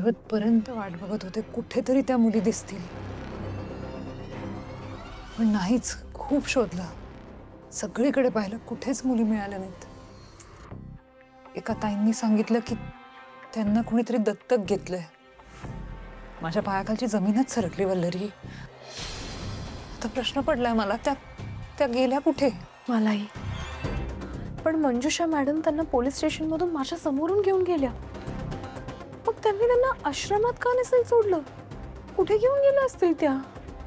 शेवटपर्यंत वाट बघत होते कुठेतरी त्या मुली दिसतील, पण नाहीच. खूप शोधलं, सगळीकडे पाहिलं, कुठेच मुली मिळाल्या नाहीत. एका ताईंनी सांगितलं की त्यांना कोणीतरी दत्तक घेतलंय. माझ्या पायाखालची जमीनच सरकली वल्लरी. आता प्रश्न पडलाय मला, त्या गेल्या कुठे? मलाही. पण मंजुषा मॅडम त्यांना पोलीस स्टेशन मधून माझ्या समोरून घेऊन गेल्या. मग त्यांनी त्यांना आश्रमात का नसेल सोडलं? कुठे घेऊन गेल्या असतील त्या?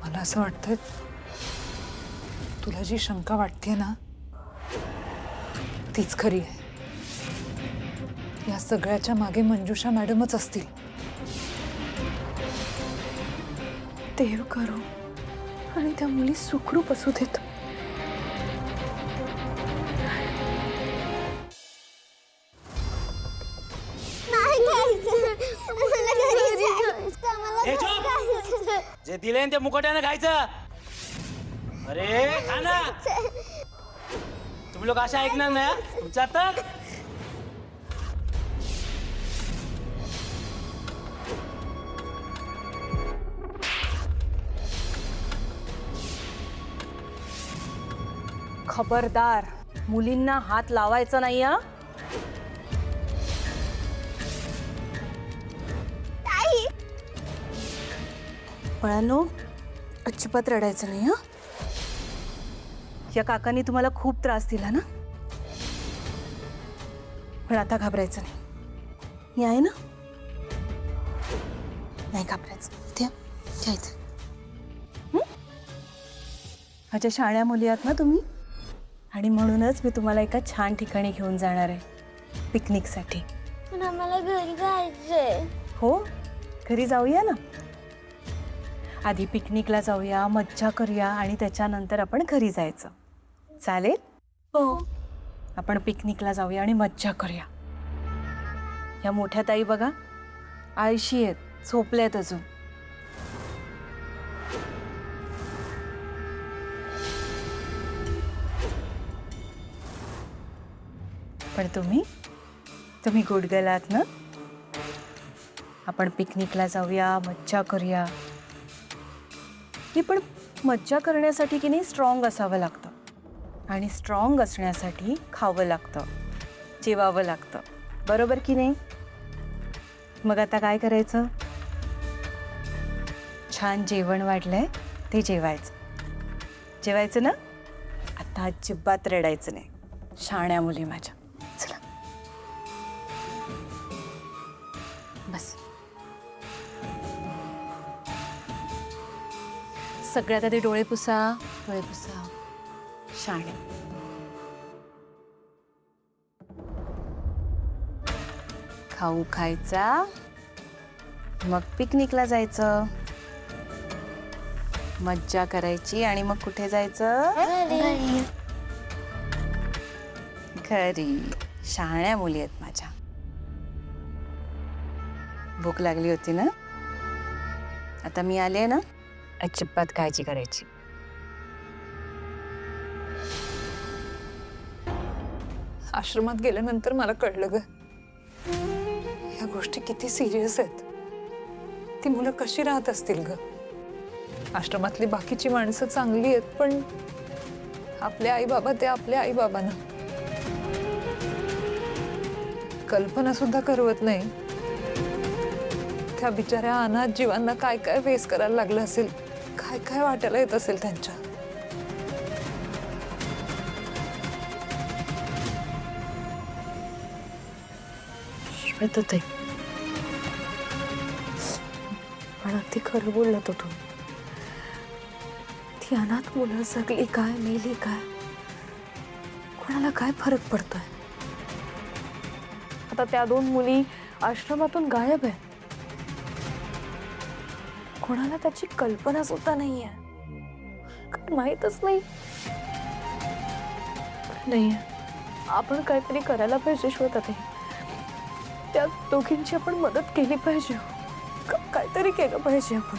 मला असं वाटतंय तुला जी शंका वाटते ना तीच खरी आहे. या सगळ्याच्या मागे मंजुषा मॅडमच असतील. देव करो आणि त्या मुली सुखरूप असू देत. जे दिले ते मुकोट्यानं खायचं. अरे खा ना. तुम्ही लोक अशा ऐकणार ना तुमच्या तर. खबरदार, मुलींना हात लावायचा नाही हा. बाळांनो, अजिबात रडायचं नाही हा. या काकांनी तुम्हाला खूप त्रास दिला ना, पण आता घाबरायचं नाही. मी आहे ना, नाही घाबरायचं. घ्यायचं. माझ्या शाळ्या मुली आहात ना तुम्ही, आणि म्हणूनच मी तुम्हाला एका छान ठिकाणी घेऊन जाणार आहे पिकनिकसाठी. पण आम्हाला घरी जायचंय. हो, घरी जाऊया ना. आधी पिकनिकला जाऊया, मज्जा करूया, आणि त्याच्यानंतर आपण घरी जायचं. चालेल? हो. आपण पिकनिकला जाऊया आणि मज्जा करूया. या मोठ्या ताई बघा, आळशी आहेत, झोपल्यात अजून. पण तुम्ही गुड गर्ल आहात ना. आपण पिकनिकला जाऊया, मज्जा करूया. की पण मज्जा करण्यासाठी की नाही स्ट्रॉंग असावं लागतं, आणि स्ट्रॉंग असण्यासाठी खावं लागतं, जेवावं लागतं. बरोबर की नाही? मग आता काय करायचं? छान जेवण वाढलंय ते जेवायचं ना. आता अजिबात रडायचं नाही. शाण्या मुली माझ्या. चला बस. सगळ्यात आधी डोळे पुसा. शाण्या. खाऊ खायचा, मग पिकनिकला जायचं, मज्जा करायची, आणि मग कुठे जायचं? घरी. शहाण्या मुली आहेत माझ्या. भूक लागली होती ना, आता मी आले ना, अजिबात काळजी करायची. आश्रमात गेल्यानंतर मला कळलं ग, या गोष्टी किती सिरियस आहेत. ती मुलं कशी राहत असतील ग. आश्रमातली बाकीची माणसं चांगली आहेत, पण आपले आई बाबा ते आपल्या आई बाबांना कल्पना सुद्धा करवत नाही. त्या बिचाऱ्या अनाथ जीवांना काय काय फेस करायला लागलं असेल, काय काय वाटायला येत असेल त्यांच्या. श्वेताताई, पण अगदी खरं बोलत होतो. ती अनाथ मुलं जगली काय, मेली काय, कोणाला काय फरक पडतोय? आता त्या दोन मुली आश्रमातून गायब आहे. कोणाला त्याची कल्पना सुद्धा नाहीये, माहीतच नाही. आपण काहीतरी करायला पाहिजे श्वेताताई. त्या दोघींची आपण मदत केली पाहिजे. काहीतरी केलं पाहिजे आपण.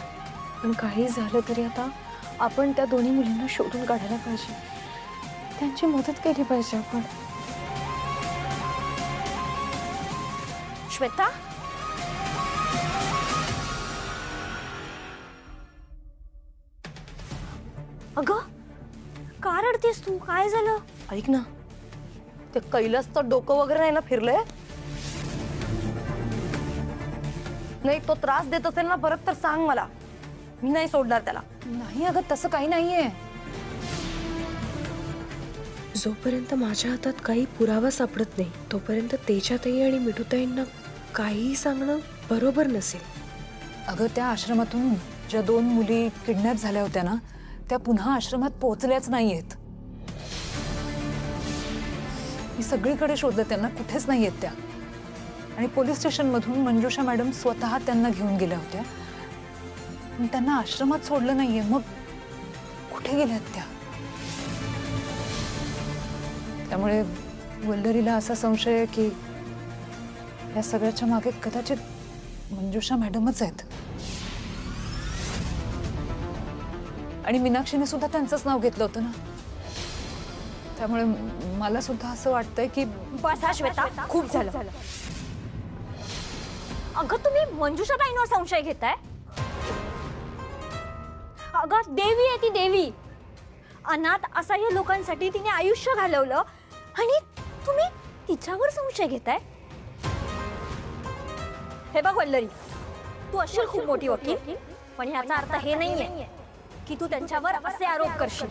पण काही झालं तरी आता आपण त्या दोन्ही मुलींना शोधून काढायला पाहिजे, त्यांची मदत केली पाहिजे आपण. श्वेता, अगं का रडतेस तू? काय झालं? ऐक ना, ते कैलासचं डोकं वगैरे नाही ना फिरलंय? नाही तो त्रास देत असेल ना परत तर सांग मला, मी नाही सोडणार त्याला. नाही अगं, तसं काही नाहीये. जोपर्यंत माझ्या हातात काही पुरावा सापडत नाही तोपर्यंत तेजाताई आणि मिठूताईंना काही सांगणं बरोबर नसेल. अगं, त्या आश्रमातून ज्या 2 मुली किडनॅप झाल्या होत्या ना, त्या पुन्हा आश्रमात पोहोचल्याच नाहीयेत. मी सगळीकडे शोधलं, त्यांना कुठेच नाहीयेत त्या. आणि पोलीस स्टेशनमधून मंजुषा मॅडम स्वतः त्यांना घेऊन गेल्या होत्या, पण त्यांना आश्रमात सोडलं नाहीये. मग कुठे गेल्यात त्या? त्यामुळे वल्लरीला असा संशय आहे की या सगळ्याच्या मागे कदाचित मंजुषा मॅडमच आहेत. आणि मीनाक्षीने सुद्धा त्यांचंच नाव घेतलं होतं ना, त्यामुळे मला सुद्धा असं वाटतंय की बसा श्वेता, खूप झालं. अगं तुम्ही मंजुषाताईंवर संशय घेताय? अगं देवी आहे ती, देवी. अनाथ असहाय्य लोकांसाठी तिने आयुष्य घालवलं आणि तुम्ही तिच्यावर संशय घेताय? हे बघ वल्लरी, तू अशील खूप मोठी वकील, पण ह्याचा अर्थ हे नाहीये की तू त्यांच्यावर असे आरोप करशील.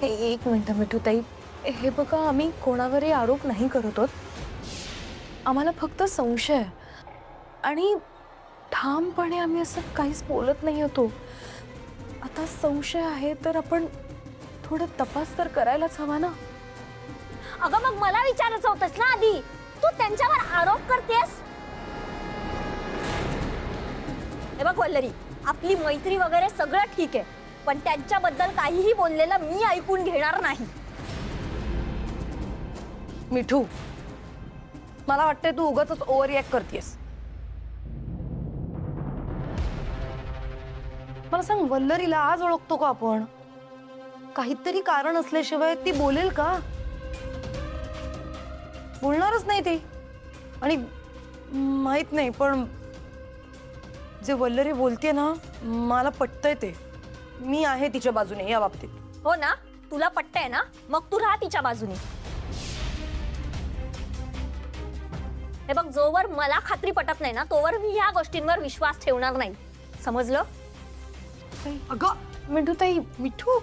एक मिनिट मिठूताई, हे बघा आम्ही कोणावरही आरोप नाही करत आहोत. आम्हाला फक्त संशय आहे आणि ठामपणे आम्ही असं काहीच बोलत नाही होतो. आता संशय आहे तर आपण थोडं तपास तर करायलाच हवा ना. अगं मग मला विचारायचं होतंस ना आधी, तू त्यांच्यावर आरोप करतेस? हे बघ वल्लरी, आपली मैत्री वगैरे सगळं ठीक आहे, पण त्यांच्याबद्दल काहीही बोललेलं मी ऐकून घेणार नाही. मिठू, मला वाटतंय तू उगाचच ओव्हर रिॲक्ट करतेस. मला सांग, वल्लरीला आज ओळखतो का आपण? काहीतरी कारण असल्याशिवाय ती बोलेल का? बोलणारच नाही ती. आणि माहित नाही, पण जे वल्लरी बोलतेय ना, मला पटतंय ते. मी आहे तिच्या बाजूने या बाबतीत. हो ना, तुला पटतंय ना, मग तू राहा तिच्या बाजूने. हे बघ, जोवर मला खात्री पटत नाही ना, तोवर मी ह्या गोष्टींवर विश्वास ठेवणार नाही. समजलं? अगं मिठूताई, मिठू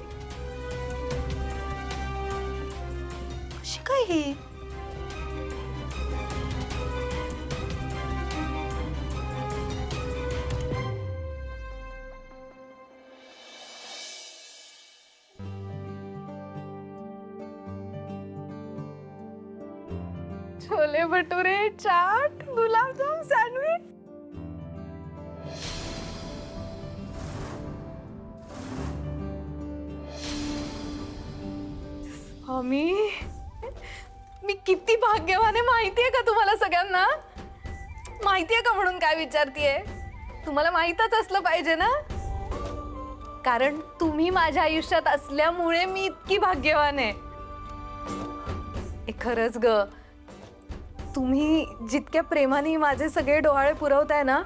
कशी काय ही? छोले भटुरे, चाट, गुलाबजाम, सँडविच. मी किती भाग्यवान आहे माहितीये का तुम्हाला सगळ्यांना? माहितीये का म्हणून काय विचारतीये? तुम्हाला माहीतच असलं पाहिजे ना, कारण तुम्ही माझ्या आयुष्यात असल्यामुळे मी इतकी भाग्यवान आहे. खरंच ग, तुम्ही जितक्या प्रेमाने माझे सगळे डोहाळे पुरवताय ना,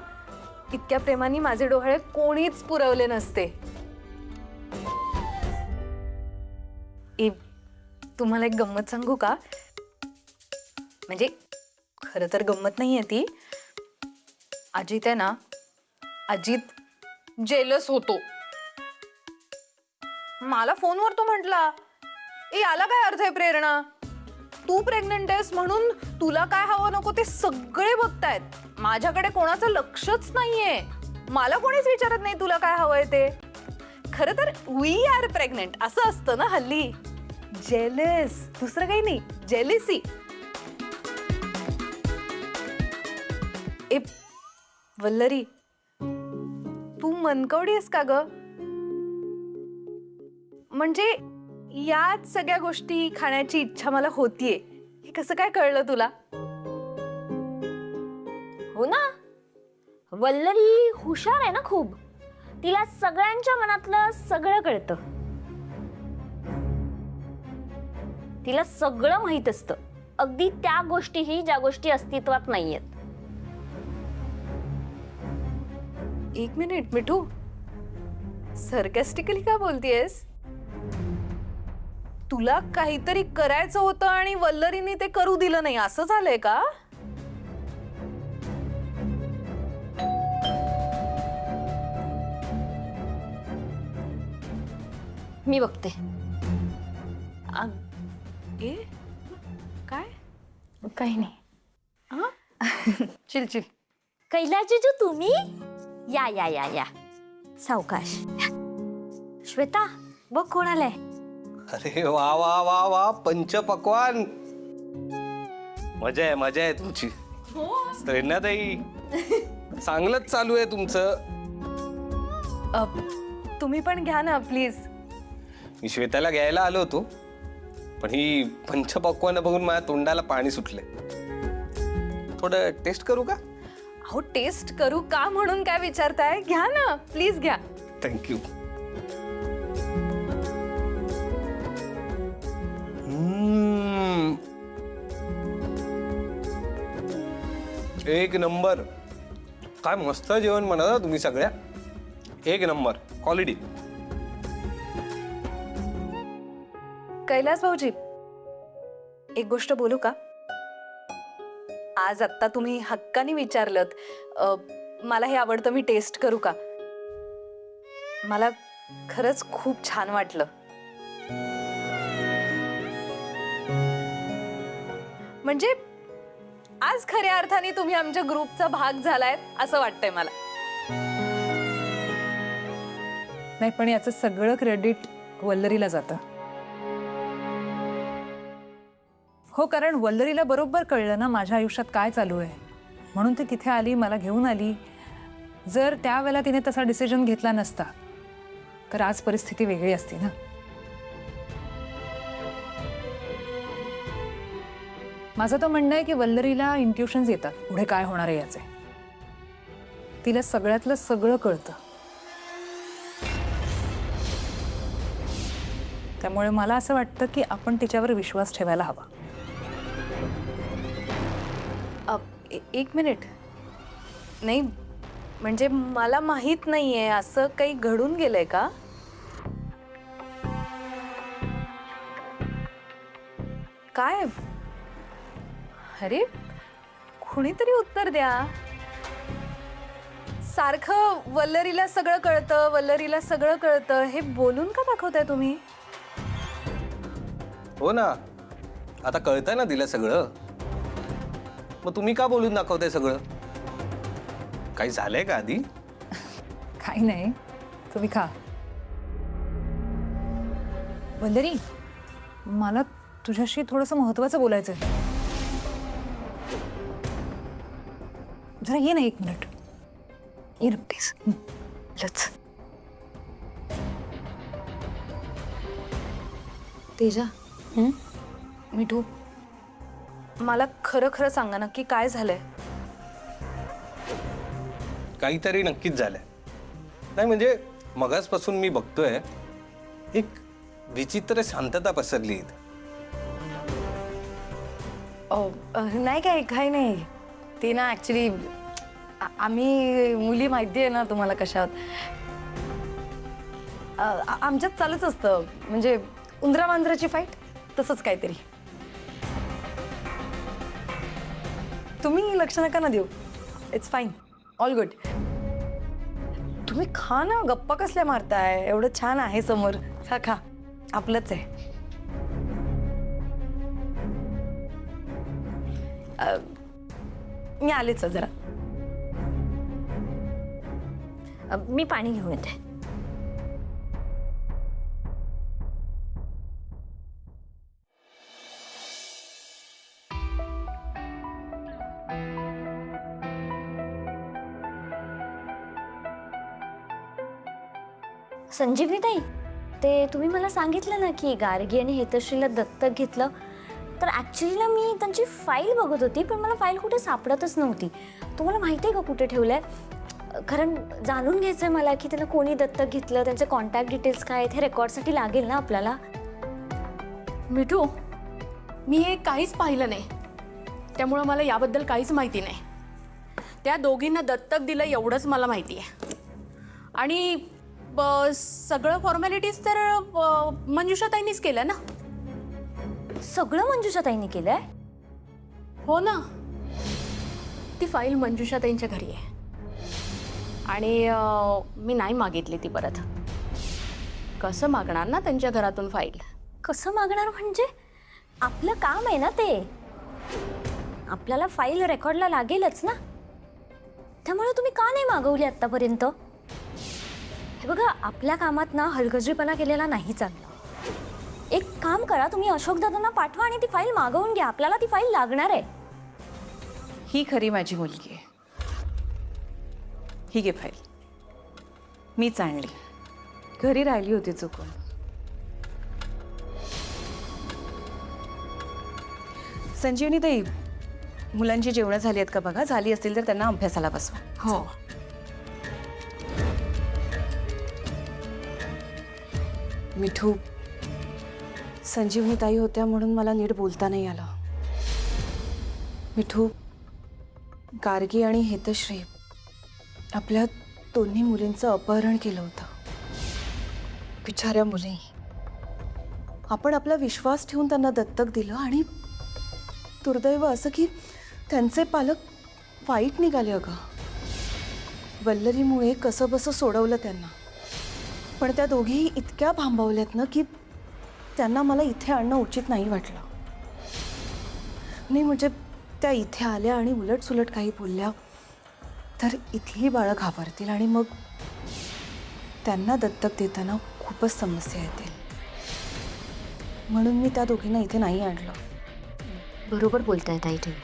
इतक्या प्रेमाने माझे डोहाळे कोणीच पुरवले नसते. तुम्हाला एक गंमत सांगू का? म्हणजे खरं तर गंमत नाहीये ती. अजित आहे ना, अजित जेलस होतो. मला फोनवर तो म्हटला, याला काय अर्थ आहे प्रेरणा? तू प्रेग्नंट आहेस म्हणून तुला काय हवं नको ते सगळे बघतायत, माझ्याकडे कोणाचं लक्षच नाहीये. मला कोणीच विचारत नाही तुला काय हवंय ते. खरं तर वी आर प्रेग्नंट असं असतं ना हल्ली. जेलस, दुसरं काही नाही, जेलिसी. वल्लरी, तू मनकवडी आहेस का ग? म्हणजे याच सगळ्या गोष्टी खाण्याची इच्छा मला होतीये, हे कसं काय कळलं तुला? हो ना, वल्लरी हुशार आहे ना खूप. तिला सगळ्यांच्या मनातलं सगळं कळतं. तिला सगळं माहित असतं, अगदी त्या गोष्टीही ज्या गोष्टी अस्तित्वात नाहीयेत. एक मिनिट मिठू, सरकॅस्टिकली का बोलतेयस? तुला काहीतरी करायचं होतं आणि वल्लरीने ते करू दिलं नाही, असं झालंय का? मी बघते. ए काय? काही नाही. Chill chill. कैलास जीजू तुम्ही या या या या सावकाश. श्वेता बघ कोण आलंय. अरे वा वा वा वा पंचपक्वान. मजा आहे तुमची. ताई चांगलंच चालू आहे तुमचं. तुम्ही पण घ्या ना प्लीज. मी श्वेताला घ्यायला आलो होतो, पण ही पंचपक्वान बघून माझ्या तोंडाला पाणी सुटले. थोडं टेस्ट करू का? अहो टेस्ट करू का म्हणून काय विचारताय? घ्या ना प्लीज घ्या. थँक्यू. एक नंबर. काय मस्त जेवण म्हणा तुम्ही सगळ्या. एक नंबर क्वालिटी. कैलास भाऊजी, एक गोष्ट बोलू का? आज आत्ता तुम्ही हक्काने विचारलत मला हे आवडतं, मी टेस्ट करू का? मला खरंच खूप छान वाटलं. म्हणजे आज खऱ्या अर्थाने तुम्ही आमच्या ग्रुपचा भाग झालाय असं वाटतंय मला. नाही, पण याचं सगळं क्रेडिट वल्लरीला जातं. हो, कारण वल्लरीला बरोबर कळलं ना माझ्या आयुष्यात काय चालू आहे, म्हणून ती तिथे आली, मला घेऊन आली. जर त्यावेळेला तिने तसा डिसिजन घेतला नसता तर आज परिस्थिती वेगळी असती ना. माझं तर म्हणणं आहे की वल्लरीला इंट्युशन्स येतात पुढे काय होणार आहे याचे. तिला सगळ्यातलं सगळं कळतं. त्यामुळे मला असं वाटतं की आपण तिच्यावर विश्वास ठेवायला हवा. एक मिनिट. नाही म्हणजे मला माहित नाहीये असं काही घडून गेलंय का? काय? अरे कुणीतरी उत्तर द्या. सारखं वल्लरीला सगळं कळतं, वल्लरीला सगळं कळतं हे बोलून का दाखवताय तुम्ही? हो ना, आता कळतंय ना तिला सगळं. मग तुम्ही का बोलून दाखवताय सगळं? काही झालंय का आधी? काही नाही, तुम्ही खा. वल्लरी, मला तुझ्याशी थोडंसं महत्वाचं बोलायचं आहे. जरा ये ना, एक मिनिट ये ना प्लीज. लच. तेजा, मिठू, मला खरं खरं सांगा ना की काय झालंय? काहीतरी नक्कीच झालंय. नाही म्हणजे मगाचपासून मी बघतोय एक विचित्र शांतता पसरली. नाही काय काही नाही. ते ना ॲक्च्युली आम्ही मुली माहिती आहे ना तुम्हाला कशा आमच्यात चालूच असतं, म्हणजे उंदरा मांजराची फाईट तसंच काहीतरी. तुम्ही लक्ष नका ना देऊ. It's fine, all good. तुम्ही खा ना, गप्पा कसल्या मारताय? एवढं छान आहे समोर. खा खा, आपलंच आहे. मी आलेच जरा. मी पाणी घेऊन येते. संजीवनी ताई, ते तुम्ही मला सांगितलं ना की गार्गी आणि हेतश्रीला दत्तक घेतलं, तर ॲक्च्युली ना मी त्यांची फाईल बघत होती, पण मला फाईल कुठे सापडतच नव्हती. तुम्हाला माहिती आहे का कुठे ठेवलंय? कारण जाणून घ्यायचं आहे मला की त्यांना कोणी दत्तक घेतलं, त्यांचे कॉन्टॅक्ट डिटेल्स काय आहेत, हे रेकॉर्डसाठी लागेल ना आपल्याला. मिठू, मी हे काहीच पाहिलं नाही, त्यामुळं मला याबद्दल काहीच माहिती नाही. त्या दोघींना दत्तक दिलं एवढंच मला माहिती आहे. आणि सगळं फॉर्मॅलिटीज तर मंजुषाताईंनीच केलं ना. सगळं मंजुषाताईंनी केलंय? हो ना. ती फाईल मंजुषाताईंच्या घरी आहे आणि मी नाही मागितली ती परत. कसं मागणार ना त्यांच्या घरातून फाईल. कसं मागणार म्हणजे? आपलं काम आहे ना ते. आपल्याला फाईल रेकॉर्डला लागेलच ना. त्यामुळे तुम्ही का नाही मागवली आतापर्यंत? हे बघा, आपल्या कामात ना हलगर्जीपणा केलेला नाही चालला. एक काम करा, तुम्ही अशोक दादांना पाठवा आणि ती फाईल मागवून घ्या. आपल्याला ती फाईल लागणार आहे. ही खरी माझी मुलगी आहे. ही घे फाईल. मीच आणली, घरी राहिली होती चुकून. संजीवनी ताई, मुलांची जेवणं झाली आहेत का बघा. झाली असतील तर त्यांना अभ्यासाला बसवा. हो. मिठू, संजीवनी ताई होत्या म्हणून मला नीट बोलता नाही आलं. मिठू, गार्गी आणि हेतश्री आपल्या दोन्ही मुलींचं अपहरण केलं होतं. बिचाऱ्या मुली. आपण आपला विश्वास ठेवून त्यांना दत्तक दिलं आणि दुर्दैव असं की त्यांचे पालक वाईट निघाले. अगं, वल्लरीमुळे कसं बसं सोडवलं त्यांना. पण त्या दोघीही इतक्या भांबावल्यात ना की त्यांना मला इथे आणणं उचित नाही वाटलं. नाही म्हणजे त्या इथे आल्या आणि उलटसुलट काही बोलल्या तर इथली बाळं घाबरतील आणि मग त्यांना दत्तक देताना खूपच समस्या येतील. म्हणून मी त्या दोघींना इथे नाही आणलं. बरोबर बोलताय ताई तुम्ही.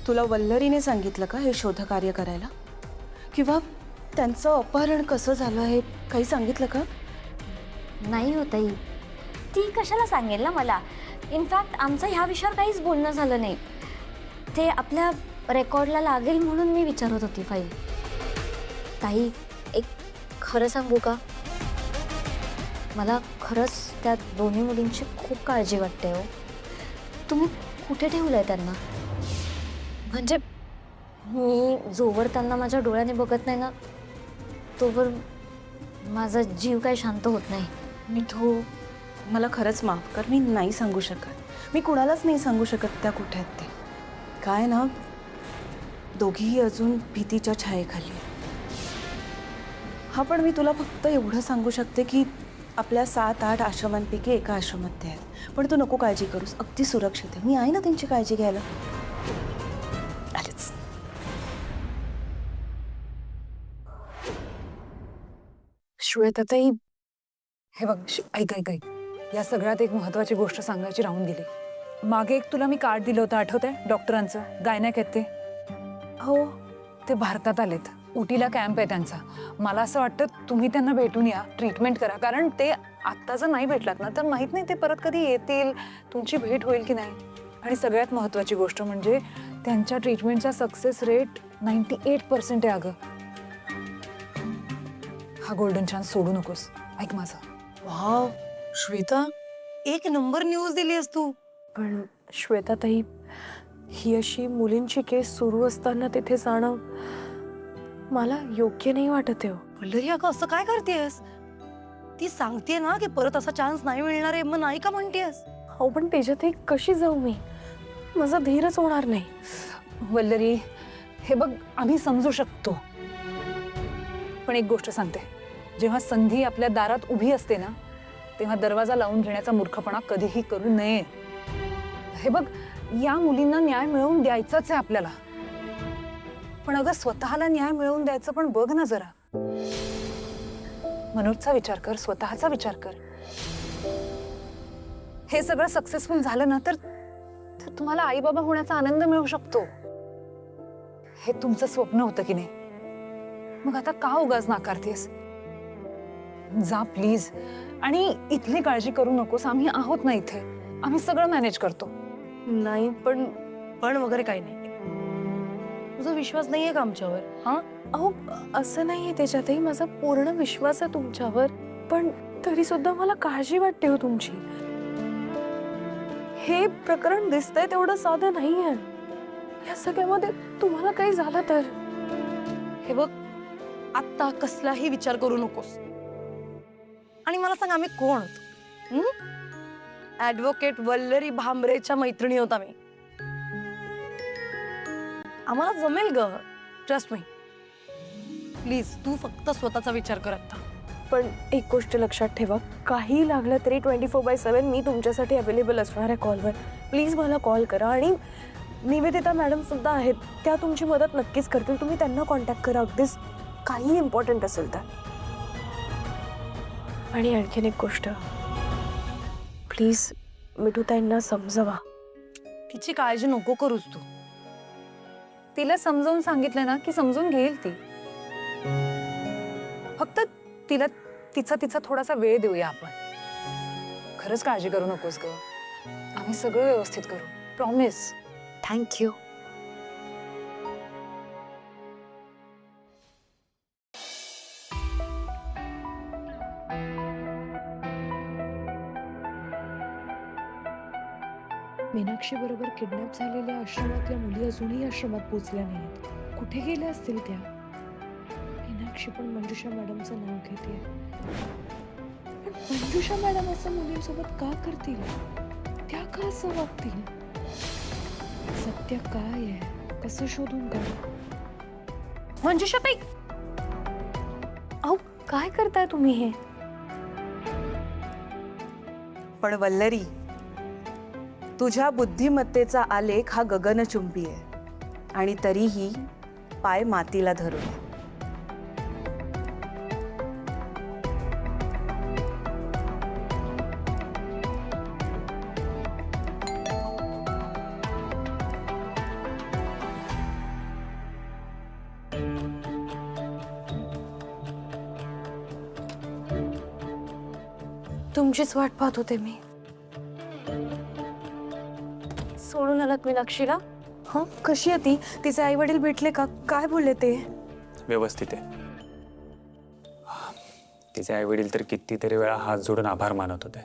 तुला वल्लरीने सांगितलं का हे शोधकार्य करायला? किंवा त्यांचं अपहरण कसं झालं हे काही सांगितलं का? नाही हो ताई, ती कशाला सांगेल ना मला. इनफॅक्ट आमचं ह्या विषयावर काहीच बोलणं झालं नाही. ते आपल्या रेकॉर्डला लागेल म्हणून मी विचारत होती फाईल. ताई, एक खरं सांगू का, मला खरंच त्या दोन्ही मुलींची खूप काळजी वाटते हो. तुम्ही कुठे ठेवलंय त्यांना? म्हणजे मी जोवर त्यांना माझ्या डोळ्याने बघत नाही ना तोवर माझा जीव काही शांत होत नाही. मिठू, मला खरंच माफ कर. मी नाही सांगू शकत. मी कुणालाच नाही सांगू शकत त्या कुठे आहेत ते. काय ना, दोघीही अजून भीतीच्या छायेखाली. हा, पण मी तुला फक्त एवढं सांगू शकते की आपल्या 7-8 आश्रमांपैकी एका आश्रमात ते आहेत. पण तू नको काळजी करूस, अगदी सुरक्षित आहे. मी आहे ना त्यांची काळजी घ्यायला. आलेच. श्वेताताई, हे बघ, ऐक ऐक ऐक, या सगळ्यात एक महत्वाची गोष्ट सांगायची राहून गेली. मागे एक तुला मी कार्ड दिलं होतं, आठवतंय? डॉक्टरांचं, गायनॅक आहेत ते. हो, ते भारतात आलेत. उटीला कॅम्प आहे त्यांचा. मला असं वाटतं तुम्ही त्यांना भेटून या, ट्रीटमेंट करा. कारण ते आत्ता जर नाही भेटलात ना तर माहीत नाही ते परत कधी येतील, तुमची भेट होईल की नाही. आणि सगळ्यात महत्त्वाची गोष्ट म्हणजे त्यांच्या ट्रीटमेंटचा सक्सेस रेट 98% आहे. अगं, हा गोल्डन चान्स सोडू नकोस. ऐक माझं. वाव श्वेता, एक नंबर न्यूज दिली आहेस तू. पण श्वेताताई, ही अशी मुलींची केस सुरू असताना तिथे जाणं मला योग्य नाही वाटत आहे. वल्लरी, अगं असं काय करतेस? ती सांगते ना की परत असा चान्स नाही मिळणार आहे, मग नाही का म्हणतेस? हो, पण त्याच्यातही कशी जाऊ मी? माझा धीरच होणार नाही. वल्लरी, हे बघ, आम्ही समजू शकतो. पण एक गोष्ट सांगते, जेव्हा संधी आपल्या दारात उभी असते ना तेव्हा दरवाजा लावून घेण्याचा मूर्खपणा कधीही करू नये. हे बघ, या मुलींना न्याय मिळवून द्यायचाच आहे आपल्याला. पण अगं, स्वतःला न्याय मिळवून द्यायचं पण बघ ना जरा. मनोजचा विचार कर, स्वतःचा विचार कर. हे सगळं सक्सेसफुल झालं ना तर तुम्हाला आई बाबा होण्याचा आनंद मिळू शकतो. हे तुमचं स्वप्न होतं की नाही? मग आता का उगाच नाकारतेस? जा प्लीज. आणि इथली काळजी करू नकोस, आम्ही आहोत ना इथे. आम्ही सगळं मॅनेज करतो. नाही, पण वगैरे काही नाही. तुझा विश्वास नाहीये का आमच्यावर? हा, अहो, असं नाहीये त्याच्यातही. माझा पूर्ण विश्वास आहे तुमच्यावर. पण तरी सुद्धा मला काळजी वाटते हो तुमची. हे प्रकरण दिसतंय तेवढं साधं नाहीये. या सगळ्यामध्ये तुम्हाला काही झालं तर? हे बघ, आत्ता कसलाही विचार करू नकोस. आणि मला सांग, आम्ही कोण? ऍडव्होकेट वल्लरी भांबरेच्या मैत्रिणी होता मी. आम्हाला जमेल ग, ट्रस्ट मी. प्लीज तू फक्त स्वतःचा विचार कर आता. पण एक गोष्ट लक्षात ठेवा, काही लागलं तरी 24/7 मी तुमच्यासाठी अवेलेबल असणार आहे कॉलवर. प्लीज मला कॉल करा. आणि निवेदिता मॅडम सुद्धा आहेत, त्या तुमची मदत नक्कीच करतील. तुम्ही त्यांना कॉन्टॅक्ट करा, अगदीच काही इम्पॉर्टंट असेल तर. आणि आणखीन एक गोष्ट, प्लीज मिठूताईंना समजवा. तिची काळजी नको करूस तू. तिला समजावून सांगितलं ना की समजून घेईल ती. फक्त तिला तिचा थोडासा वेळ देऊया आपण. खरंच काळजी करू नकोस ग, आम्ही सगळं व्यवस्थित करू, प्रॉमिस. थँक्यू. मीनाक्षी बरोबर किडनॅप झालेल्या आश्रमातल्या मुली अजूनही आश्रमात पोहोचल्या नाहीत. कुठे गेल्या असतील त्या? मीनाक्षी पण मंजुषा मॅडमचं नाव घेते. पण मंजुषा मॅडम असं मुलींसोबत का करतील? त्या का असं वागतील? सत्य काय आहे? कसं शोधून काढू? मंजुषाताई, अहो काय करताय तुम्ही हे? पण वल्लरी, तुझ्या बुद्धिमत्तेचा आलेख हा गगनचुंबी आहे आणि तरीही पाय मातीला धरून. तुमचीच वाट पाहत होते मी. सोडून आलात मीनाक्षीला? हं, कशी आहे ती? तिचे आई वडील भेटले का? काय बोलले ते? व्यवस्थित आहे. तिचे आई वडील तर कितीतरी वेळा हात जोडून आभार मानत होते.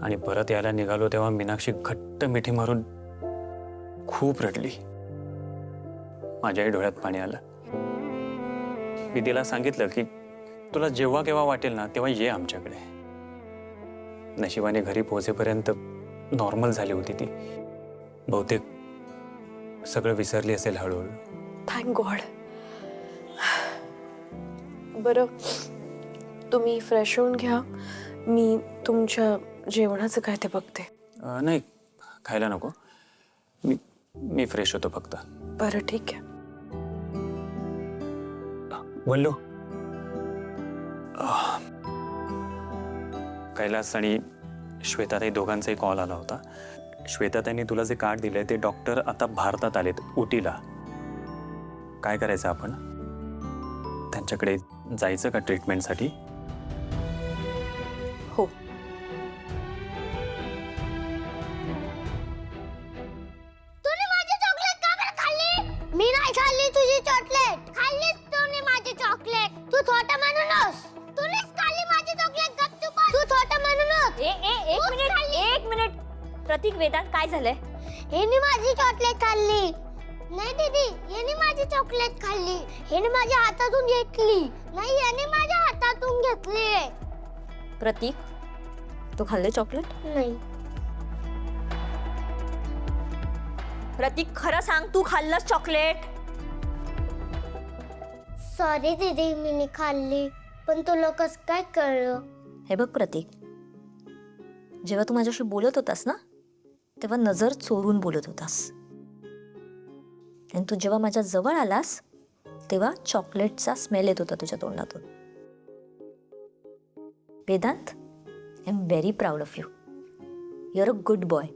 आणि परत यायला निघालो तेव्हा मीनाक्षी घट्ट मिठी मारून खूप रडली. माझ्याही डोळ्यात पाणी आलं. मी तिला सांगितलं की तुला जेव्हा केव्हा वाटेल ना तेव्हा ये आमच्याकडे. नशिबाने घरी पोहोचेपर्यंत नॉर्मल झाली होती ती. बहुतेक सगळं विसरली असेल हळूहळू. Thank God. बरं, तुम्ही फ्रेश होऊन घ्या, मी तुमच्या जेवणाचं काय ते बघते. नाही, खायला नको. मी फ्रेश होतो फक्त. बरं ठीक आहे. वल्लू, कैलास आणि श्वेताताई दोघांचाही कॉल आला होता. श्वेताताईंनी तुला जे कार्ड दिलंय ते डॉक्टर आता भारतात आलेत, उटीला. काय करायचं आपण? त्यांच्याकडे जायचं का ट्रीटमेंटसाठी? हो. तूने माझी चॉकलेट का बरं खाल्ली? मी नाही खाल्ली तुझी चॉकलेट. खाल्लीस तूने माझी चॉकलेट. तू छोटा म्हणूनच. तूनेच खाल्ली माझी चॉकलेट. गपचूप बस. तू छोटा म्हणूनच. एक मिनिट. प्रतीक, वेदांत, काय झालंय? हिने माझी चॉकलेट खाल्ली. नाही दीदी, याने माझी चॉकलेट खाल्ली. हिने माझ्या हातातून घेतली. नाही, याने माझ्या हातातून घेतली. प्रतीक, तू खाल्ले चॉकलेट? नाही. प्रतीक, खरं सांग, तू खाल्लंस चॉकलेट? सॉरी दीदी, मी खाल्ली. पण तुला कसं काय कळलं? हे बघ प्रतीक, जेव्हा तू माझ्याशी बोलत होतास ना तेव्हा नजर चोरून बोलत होतास. आणि तू जेव्हा माझ्या जवळ आलास तेव्हा चॉकलेटचा स्मेल येत होता तुझ्या तोंडातून. Vedant, I am very proud of you. You are a good boy.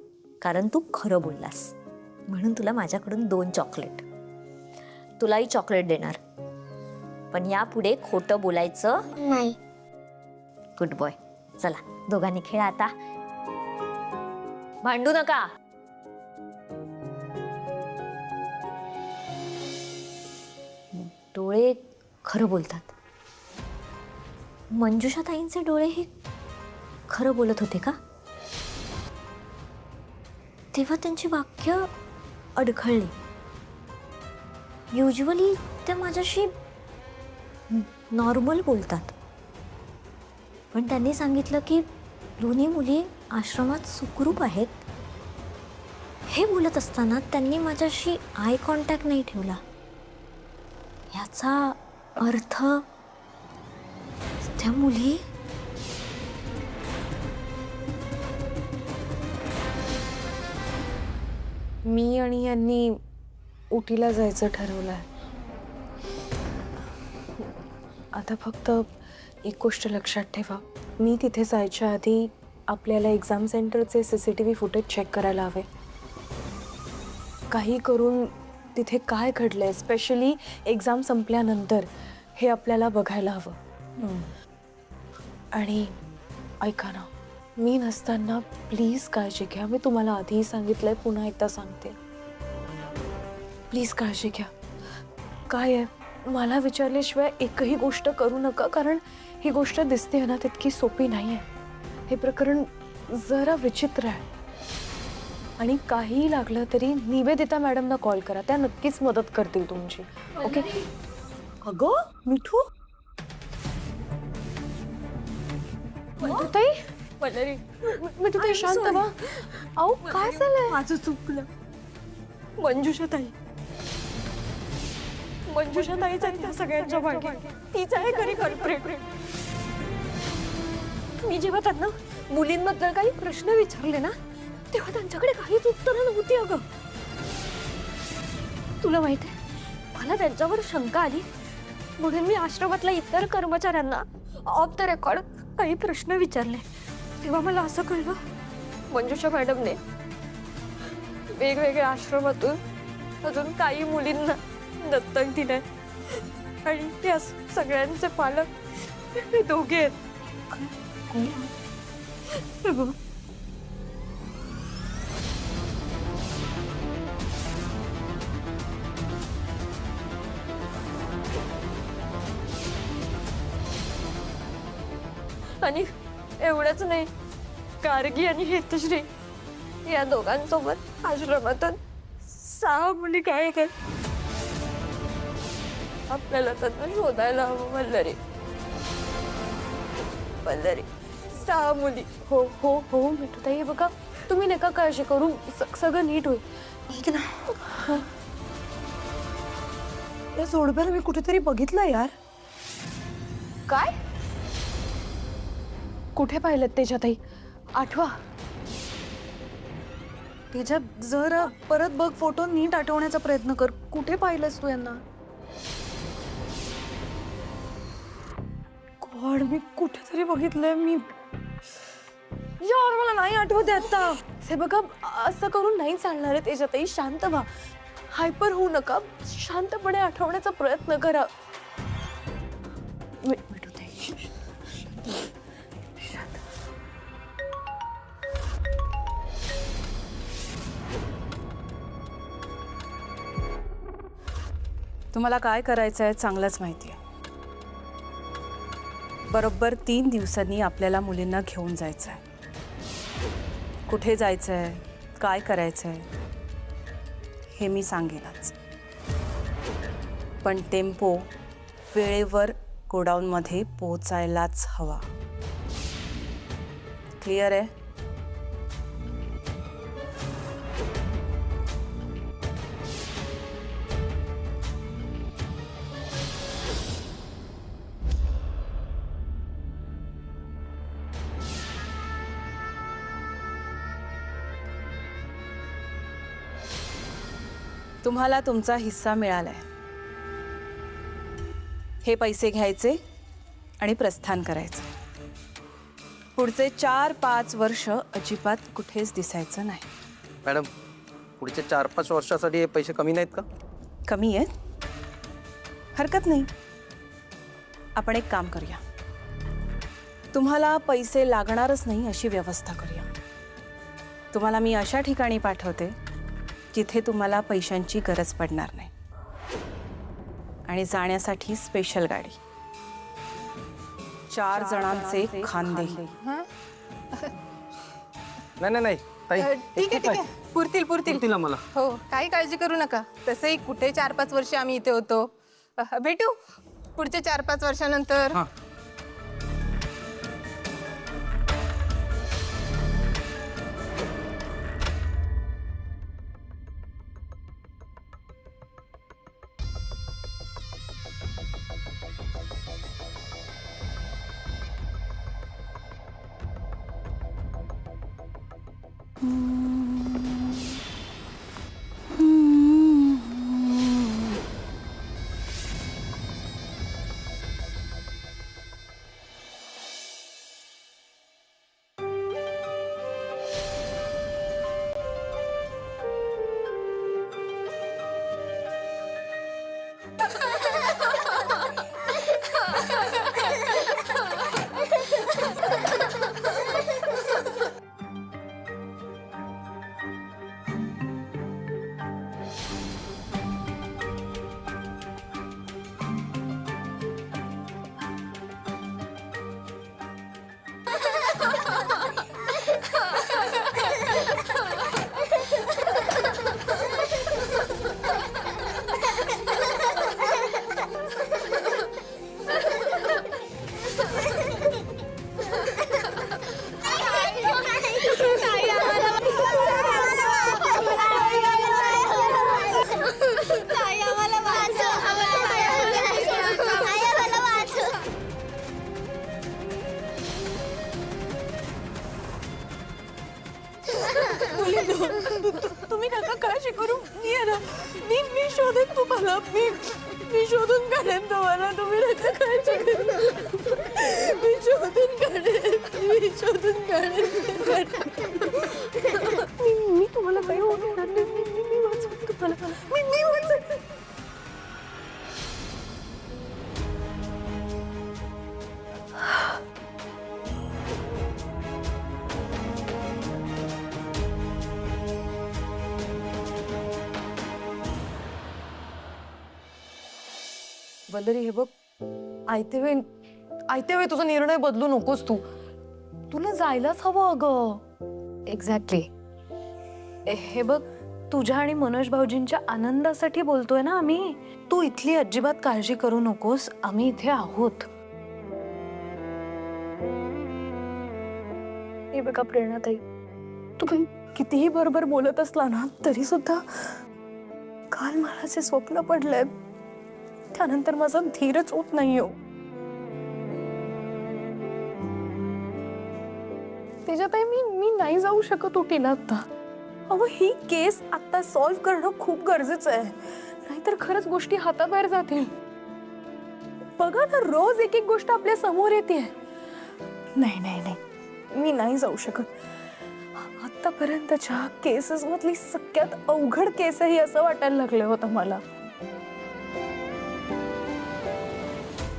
कारण तू खरं बोललास म्हणून तुला माझ्याकडून 2 चॉकलेट. तुलाही चॉकलेट देणार, पण यापुढे खोटं बोलायचं नाही. Good boy. चला, दोघांनी खेळा आता. भांडू नका. डोळे खरं बोलतात. मंजुषा ताईंचे डोळे हे खरं बोलत होते का? तेव्हा त्यांची वाक्य अडखळली. युजली ते माझ्याशी नॉर्मल बोलतात, पण त्यांनी सांगितलं की दोन्ही मुली आश्रमात सुखरूप आहेत. हे बोलत असताना त्यांनी माझ्याशी आय कॉन्टॅक्ट नाही ठेवला. याचा अर्थ त्या मुली मी आणि यांनी उटीला जायचं ठरवलंय. आता फक्त एक गोष्ट लक्षात ठेवा, मी तिथे जायच्या आधी आपल्याला एक्झाम सेंटरचे CCTV फुटेज चेक करायला हवे. काही करून तिथे काय घडलंय, स्पेशली एक्झाम संपल्यानंतर, हे आपल्याला बघायला हवं. आणि ऐका ना, मी नसताना प्लीज काळजी घ्या. मी तुम्हाला आधीही सांगितलंय, पुन्हा एकदा सांगते, प्लीज काळजी घ्या. काय आहे, मला विचारल्याशिवाय एकही गोष्ट करू नका, कारण ही गोष्ट दिसते ना तितकी सोपी नाही आहे. हे प्रकरण जरा विचित्र आहे. आणि काहीही लागलं तरी निवेदिता मॅडमना कॉल करा, त्या नक्कीच मदत करतील तुमची. ओके? अगं मिठू, ताई, मिठू ताई शांत व्हा. अहो काय झालंय? माझं चुकलं. मंजुषा ताईच आहे त्या सगळ्यांच्या मागे. तीच आहे खरी कल्प्रिट. मी जेव्हा त्यांना मुलींबद्दल काही प्रश्न विचारले ना, तेव्हा त्यांच्याकडे काहीच उत्तरं नव्हती. अगं तुला माहिती आहे, मला त्यांच्यावर शंका आली, म्हणून मी आश्रमातल्या इतर कर्मचाऱ्यांना ऑफ द रेकॉर्ड काही प्रश्न विचारले. तेव्हा मला असं कळलं, मंजुषा मॅडमने वेगवेगळ्या आश्रमातून अजून काही मुलींना दत्तक दिलंय, आणि त्या सगळ्यांचे पालक हे दोघे आहेत. आणि एवढंच नाही, गार्गी आणि हेतश्री या दोघांसोबत आश्रमातून 6 मुली काय काय. आपल्याला त्यांना शोधायला हवं. वल्लरी 6 मुली. हो हो हो मिठूताई, बघा तुम्ही नका काळजी करू, सगळं नीट होईल. या जोडप्याला मी कुठेतरी बघितलं यार. काय? कुठे पाहिलं तेजाताई? आठवा. तेजा, जर परत बघ फोटो, नीट आठवण्याचा प्रयत्न कर. कुठे पाहिलंस तू यांना? गॉड, मी कुठेतरी बघितलंय. मी यार, मला नाही आठवत आता. हे बघा, असं करून नाही चालणार आहे तेजाताई. शांत व्हा, हायपर होऊ नका, शांतपणे आठवण्याचा प्रयत्न करा. तुम्हाला काय करायचं आहे चांगलंच माहिती आहे. बरोबर 3 दिवसांनी आपल्याला मुलींना घेऊन जायचं आहे. कुठे जायचं आहे, काय करायचं आहे हे मी सांगेनच, पण टेम्पो वेळेवर गोडाऊनमध्ये पोहोचायलाच हवा. क्लिअर आहे? तुम्हाला तुमचा हिस्सा मिळालाय. हे पैसे घ्यायचे आणि प्रस्थान करायचे. पुढचे 4-5 वर्ष अजिबात कुठेच दिसायचं नाही. मॅडम, पुढच्या 4-5 वर्षासाठी हे पैसे कमी नाहीत का? कमी आहेत? हरकत नाही. आपण एक काम करूया, तुम्हाला पैसे लागणारच नाही अशी व्यवस्था करूया. तुम्हाला मी अशा ठिकाणी पाठवते जिथे तुम्हाला पैशांची गरज पडणार नाही, आणि जाण्यासाठी स्पेशल गाडी, 4 जणांचे खांदे. नाही ताई ठीक आहे पुरतील पुरतील आम्हाला. हो काही काळजी करू नका. तसंही कुठे 4-5 वर्ष आम्ही इथे होतो. भेटू पुढच्या 4-5 वर्षानंतर. हा. तुम्ही नका काळजी करू. मी आहे ना मी शोधेन तुम्हाला. मी शोधून काढेन तुम्हाला. तुम्ही नका काळजी करू. मी शोधून काढेन. मी तुम्हाला काही होणार नाही. मी वाचवेन तुम्हाला. मी वाचवेन. वल्लरी हे बघ, आयते वेळी तुझा निर्णय बदलू नकोस. तुला जायलाच हवं अगं. एक्झॅक्टली. हे बघ, तुझ्या आणि मनोज भाऊजींच्या आनंदासाठी बोलतोय ना आम्ही. तू इथली अजिबात काळजी करू नकोस. आम्ही इथे आहोत. हे बघा प्रेरणाताई, तुम्ही कितीही बरोबर बोलत असला ना तरी सुद्धा काल मला जे स्वप्न पडलंय त्यानंतर माझा धीरच होत नाही हो. त्याच्यातही मी नाही जाऊ शकत उटीला आता. अहो ही केस आता सॉल्व्ह करणं खूप गरजेचं आहे. नाहीतर खरंच गोष्टी हाताबाहेर जातील. बघा ना, रोज एक गोष्ट आपल्या समोर येते. नाही मी नाही जाऊ शकत. आतापर्यंतच्या केसेस मधली सगळ्यात अवघड केस ही असं वाटायला लागलं होतं मला.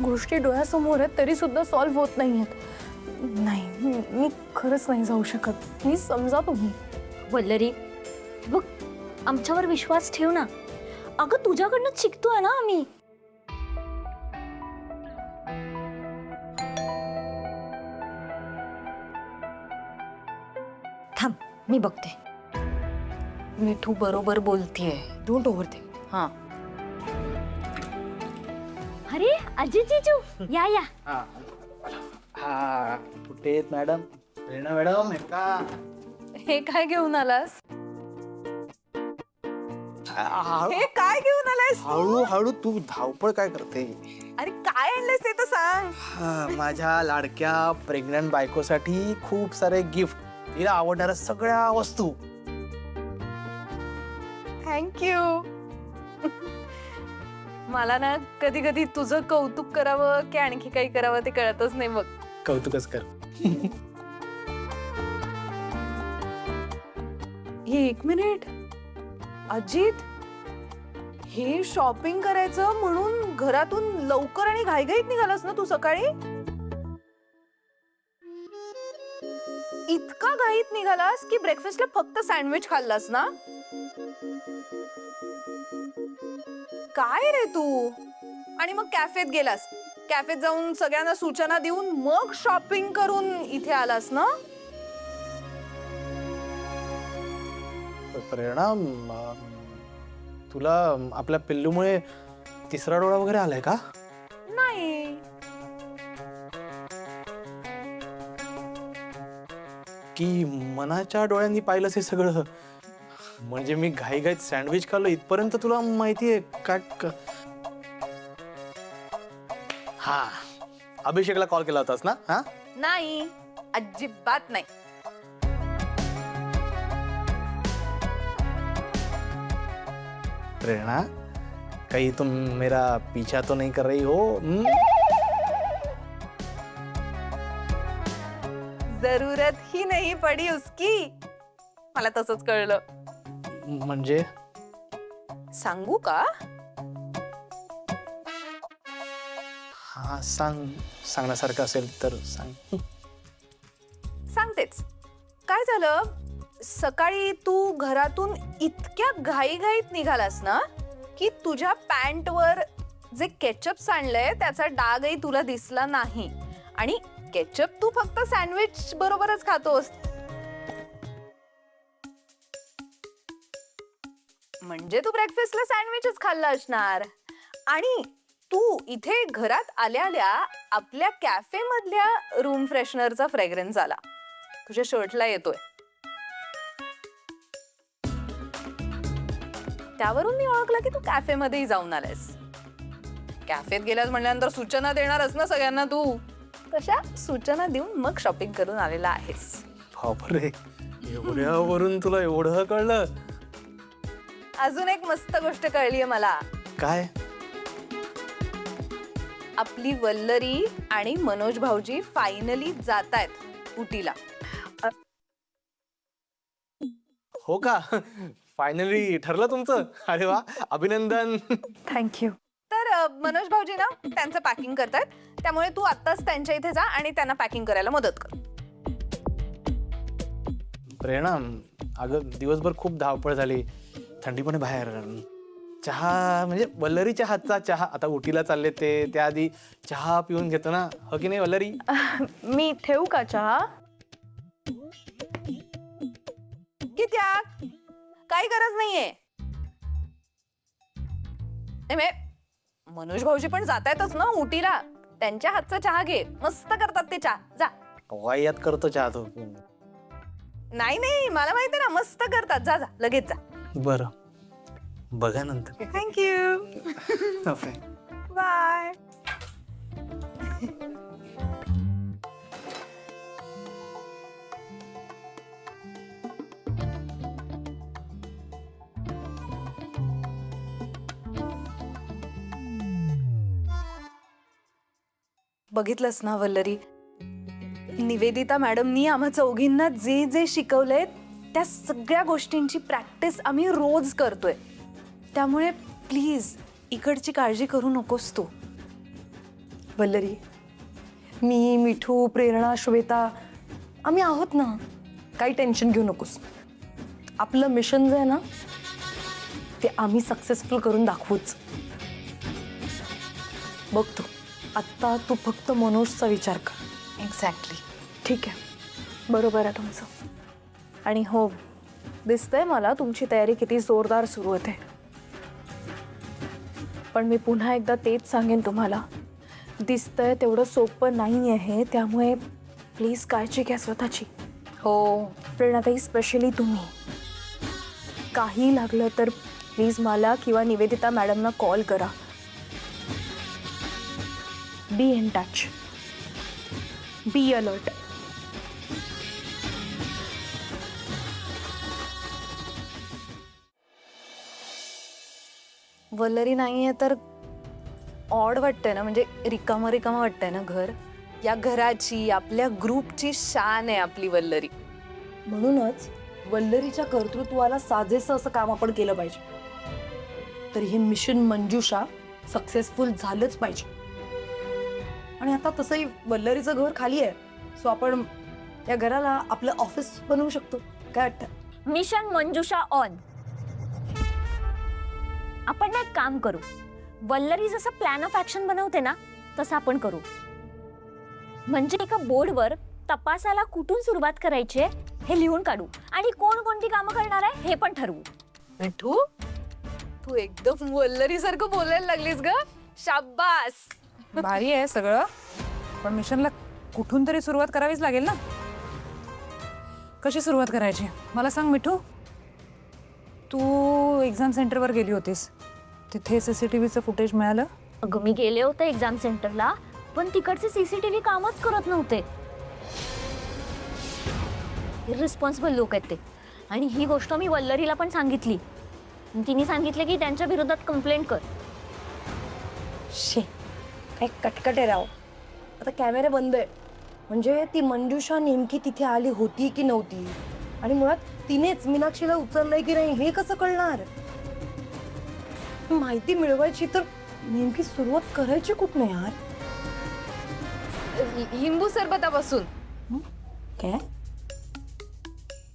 गोष्टी डोळ्यासमोर आहेत तरी सुद्धा सॉल्व्ह होत नाहीयेत. नाही मी खरंच नाही जाऊ शकत. प्लीज समजा तुम्ही. वल्लरी बघ, आमच्यावर विश्वास ठेव ना. अगं तुझ्याकडनं शिकतोय ना आम्ही. थांब, मी बघते. मिठू बरोबर बोलतीये. Don't overthink. हा. अरे अजय जीजू, या. हा कुठे आहेत मॅडम? प्रेरणा मॅडम आहे का? हे काय घेऊन आलास? हे काय घेऊन आलायस? हळूहळू तू धावपळ काय करते? अरे काय आणलंयस ते तर सांग. माझ्या लाडक्या प्रेग्नंट बायकोसाठी खूप सारे गिफ्ट, तिला आवडणाऱ्या सगळ्या वस्तू. थँक्यू. मला ना कधी कधी तुझं कौतुक करावं की आणखी काही करावं ते कळतच नाही बघ. कौतुकच कर. एक मिनिट अजित, हे शॉपिंग करायचं म्हणून घरातून लवकर आणि घाईघाईत निघालास ना तू सकाळी? इतका घाईत निघालास की ब्रेकफास्टला फक्त सँडविच खाल्लास ना? काय रे तू? आणि मग कॅफेत गेलास. कॅफेत जाऊन सगळ्यांना सूचना देऊन मग शॉपिंग करून इथे आलास ना? प्रेरणा, तुला आपल्या पिल्लूमुळे तिसरा डोळा वगैरे आलाय का? नाही. की मनाच्या डोळ्यांनी पाहिलंस हे सगळं? म्हणजे मी घाईघाईत सँडविच खाल्लं इथपर्यंत तुला माहितीये का? हा, अभिषेकला कॉल केला होतास ना? हा, नाही, अजिबात नाही. प्रेरणा, कहीं तुम मेरा पीछा तो नहीं कर रही हो? जरूरत ही नहीं पडी उसकी. मला तसंच कळलं. म्हणजे सांगू का? हा, सांगण्यासारखं असेल तर सांग. सांगतेच. काय झालं, सकाळी तू घरातून इतक्या घाईघाईत निघालास ना की तुझ्या पॅन्टवर जे केचप सांडलंय त्याचा डागही तुला दिसला नाही. आणि केचप तू फक्त सँडविच बरोबरच खातोस. म्हणजे तू ब्रेकफास्टला सँडविचच खाल्लं असणार. आणि तू इथे घरात आल्या आल्या आपल्या कॅफे मधल्या रूम फ्रेशनरचा फ्रेग्रन्स आला तुझ्या शर्टला येतोय. त्यावरून मी ओळखलं की तू कॅफे मध्येही जाऊन आलायस. कॅफेत गेल्यास म्हणल्यानंतर सूचना देणारच ना सगळ्यांना. तू तशा सूचना देऊन मग शॉपिंग करून आलेला आहेस. बापरे, एवढ्यावरून तुला एवढं कळलं? अजून एक मस्त गोष्ट कळलीये मला. काय? आपली वल्लरी आणि मनोज भाऊजी फायनली जातायत उटीला. हो का? फायनली ठरलं तुमचं? अरे वा, अभिनंदन. थँक्यू. तर मनोज भाऊजी ना त्यांचं पॅकिंग करतायत, त्यामुळे तू आत्ताच त्यांच्या इथे जा आणि त्यांना पॅकिंग करायला मदत कर. प्रेरणा, अगं दिवसभर खूप धावपळ झाली, थंडी पण आहे बाहेर. चहा म्हणजे वल्लरीच्या हातचा चहा. आता उटीला चालले ते, त्याआधी चहा पिऊन घेतो ना, हो की नाही वल्लरी? मी ठेवू का चहा? कित्या? काही गरज नाहीये. मनोज भाऊजी पण जातायतच ना उटीला, त्यांच्या हातचा चहा घे. मस्त करतात ते चहा. जा. वायात करतो चहा तो. नाही नाही, मला माहिती ना, मस्त करतात. जा जा, लगेच जा. बरं, बघा नंतर. थँक्यू. बाय. बघितलंस ना वल्लरी, निवेदिता मॅडमनी आम्हा चौघींना जे जे शिकवलंय त्या सगळ्या गोष्टींची प्रॅक्टिस आम्ही रोज करतोय. त्यामुळे प्लीज इकडची काळजी करू नकोस तू. वल्लरी, मी, मिठू, प्रेरणा, श्वेता आम्ही आहोत ना. काही टेन्शन घेऊ नकोस. आपलं मिशन जे आहे ना ते आम्ही सक्सेसफुल करून दाखवूच. बघ तू, आत्ता तू फक्त मनोजचा विचार कर. एक्झॅक्टली. ठीक आहे, बरोबर आहे तुमचं. आणि हो, दिसतंय मला तुमची तयारी किती जोरदार सुरू होते. पण मी पुन्हा एकदा तेच सांगेन तुम्हाला, दिसतंय तेवढं सोपं नाही आहे. त्यामुळे प्लीज काळजी घ्या स्वतःची. हो प्रेरणाताई, स्पेशली तुम्ही. काही लागलं तर प्लीज मला किंवा निवेदिता मॅडमना कॉल करा. Be in touch, be alert. Vallari नाहीये तर ऑड वाटतंय ना, म्हणजे रिकामं रिकामं वाटतंय ना घर. या घराची, आपल्या ग्रुपची शान आहे आपली वल्लरी. म्हणूनच वल्लरीच्या कर्तृत्वाला साजेसं असं काम आपण केलं पाहिजे. तर हे मिशन मंजुषा सक्सेसफुल झालंच पाहिजे. आणि आता तसंही वल्लरीचं घर खाली आहे, सो आपण या घराला आपलं ऑफिस बनवू शकतो. काय वाटतं? Mission Manjusha on. आपण ना एक काम करू, वल्लरी जसं प्लॅन ऑफ ऍक्शन बनवते ना तसं आपण करू. म्हणजे एका बोर्डवर तपासाला कुठून सुरुवात करायची हे लिहून काढू आणि कोण कोणती कामं करणार आहे हे पण ठरवू. मिठू तू एकदम वल्लरी सारखं बोलायला लागलीस ग. शाब्बास. भारी आहे सगळं, पण मिशनला कुठून तरी सुरुवात करावीच लागेल ना. कशी सुरुवात करायची मला सांग मिठू. तू एक्झाम सेंटरवर गेली होतीस, तिथे CCTVचं फुटेज मिळालं? अगं मी गेले होते एक्झाम सेंटरला, पण तिकडचे CCTV कामच करत नव्हते. इररिस्पॉन्सिबल लोक आहेत ते. आणि ही गोष्ट मी वल्लरीला पण सांगितली. तिने सांगितले की त्यांच्या विरोधात कंप्लेंट कर. शे काय कटकट आहे राव. आता कॅमेरे बंद आहे, म्हणजे ती मंजुषा नेमकी तिथे आली होती की नव्हती, आणि मुळात तिनेच मीनाक्षीला उचललंय की नाही हे कसं कळणार. माहिती मिळवायची तर नेमकी सुरुवात करायची कुठनं यार. लिंबू सरबतापासून. काय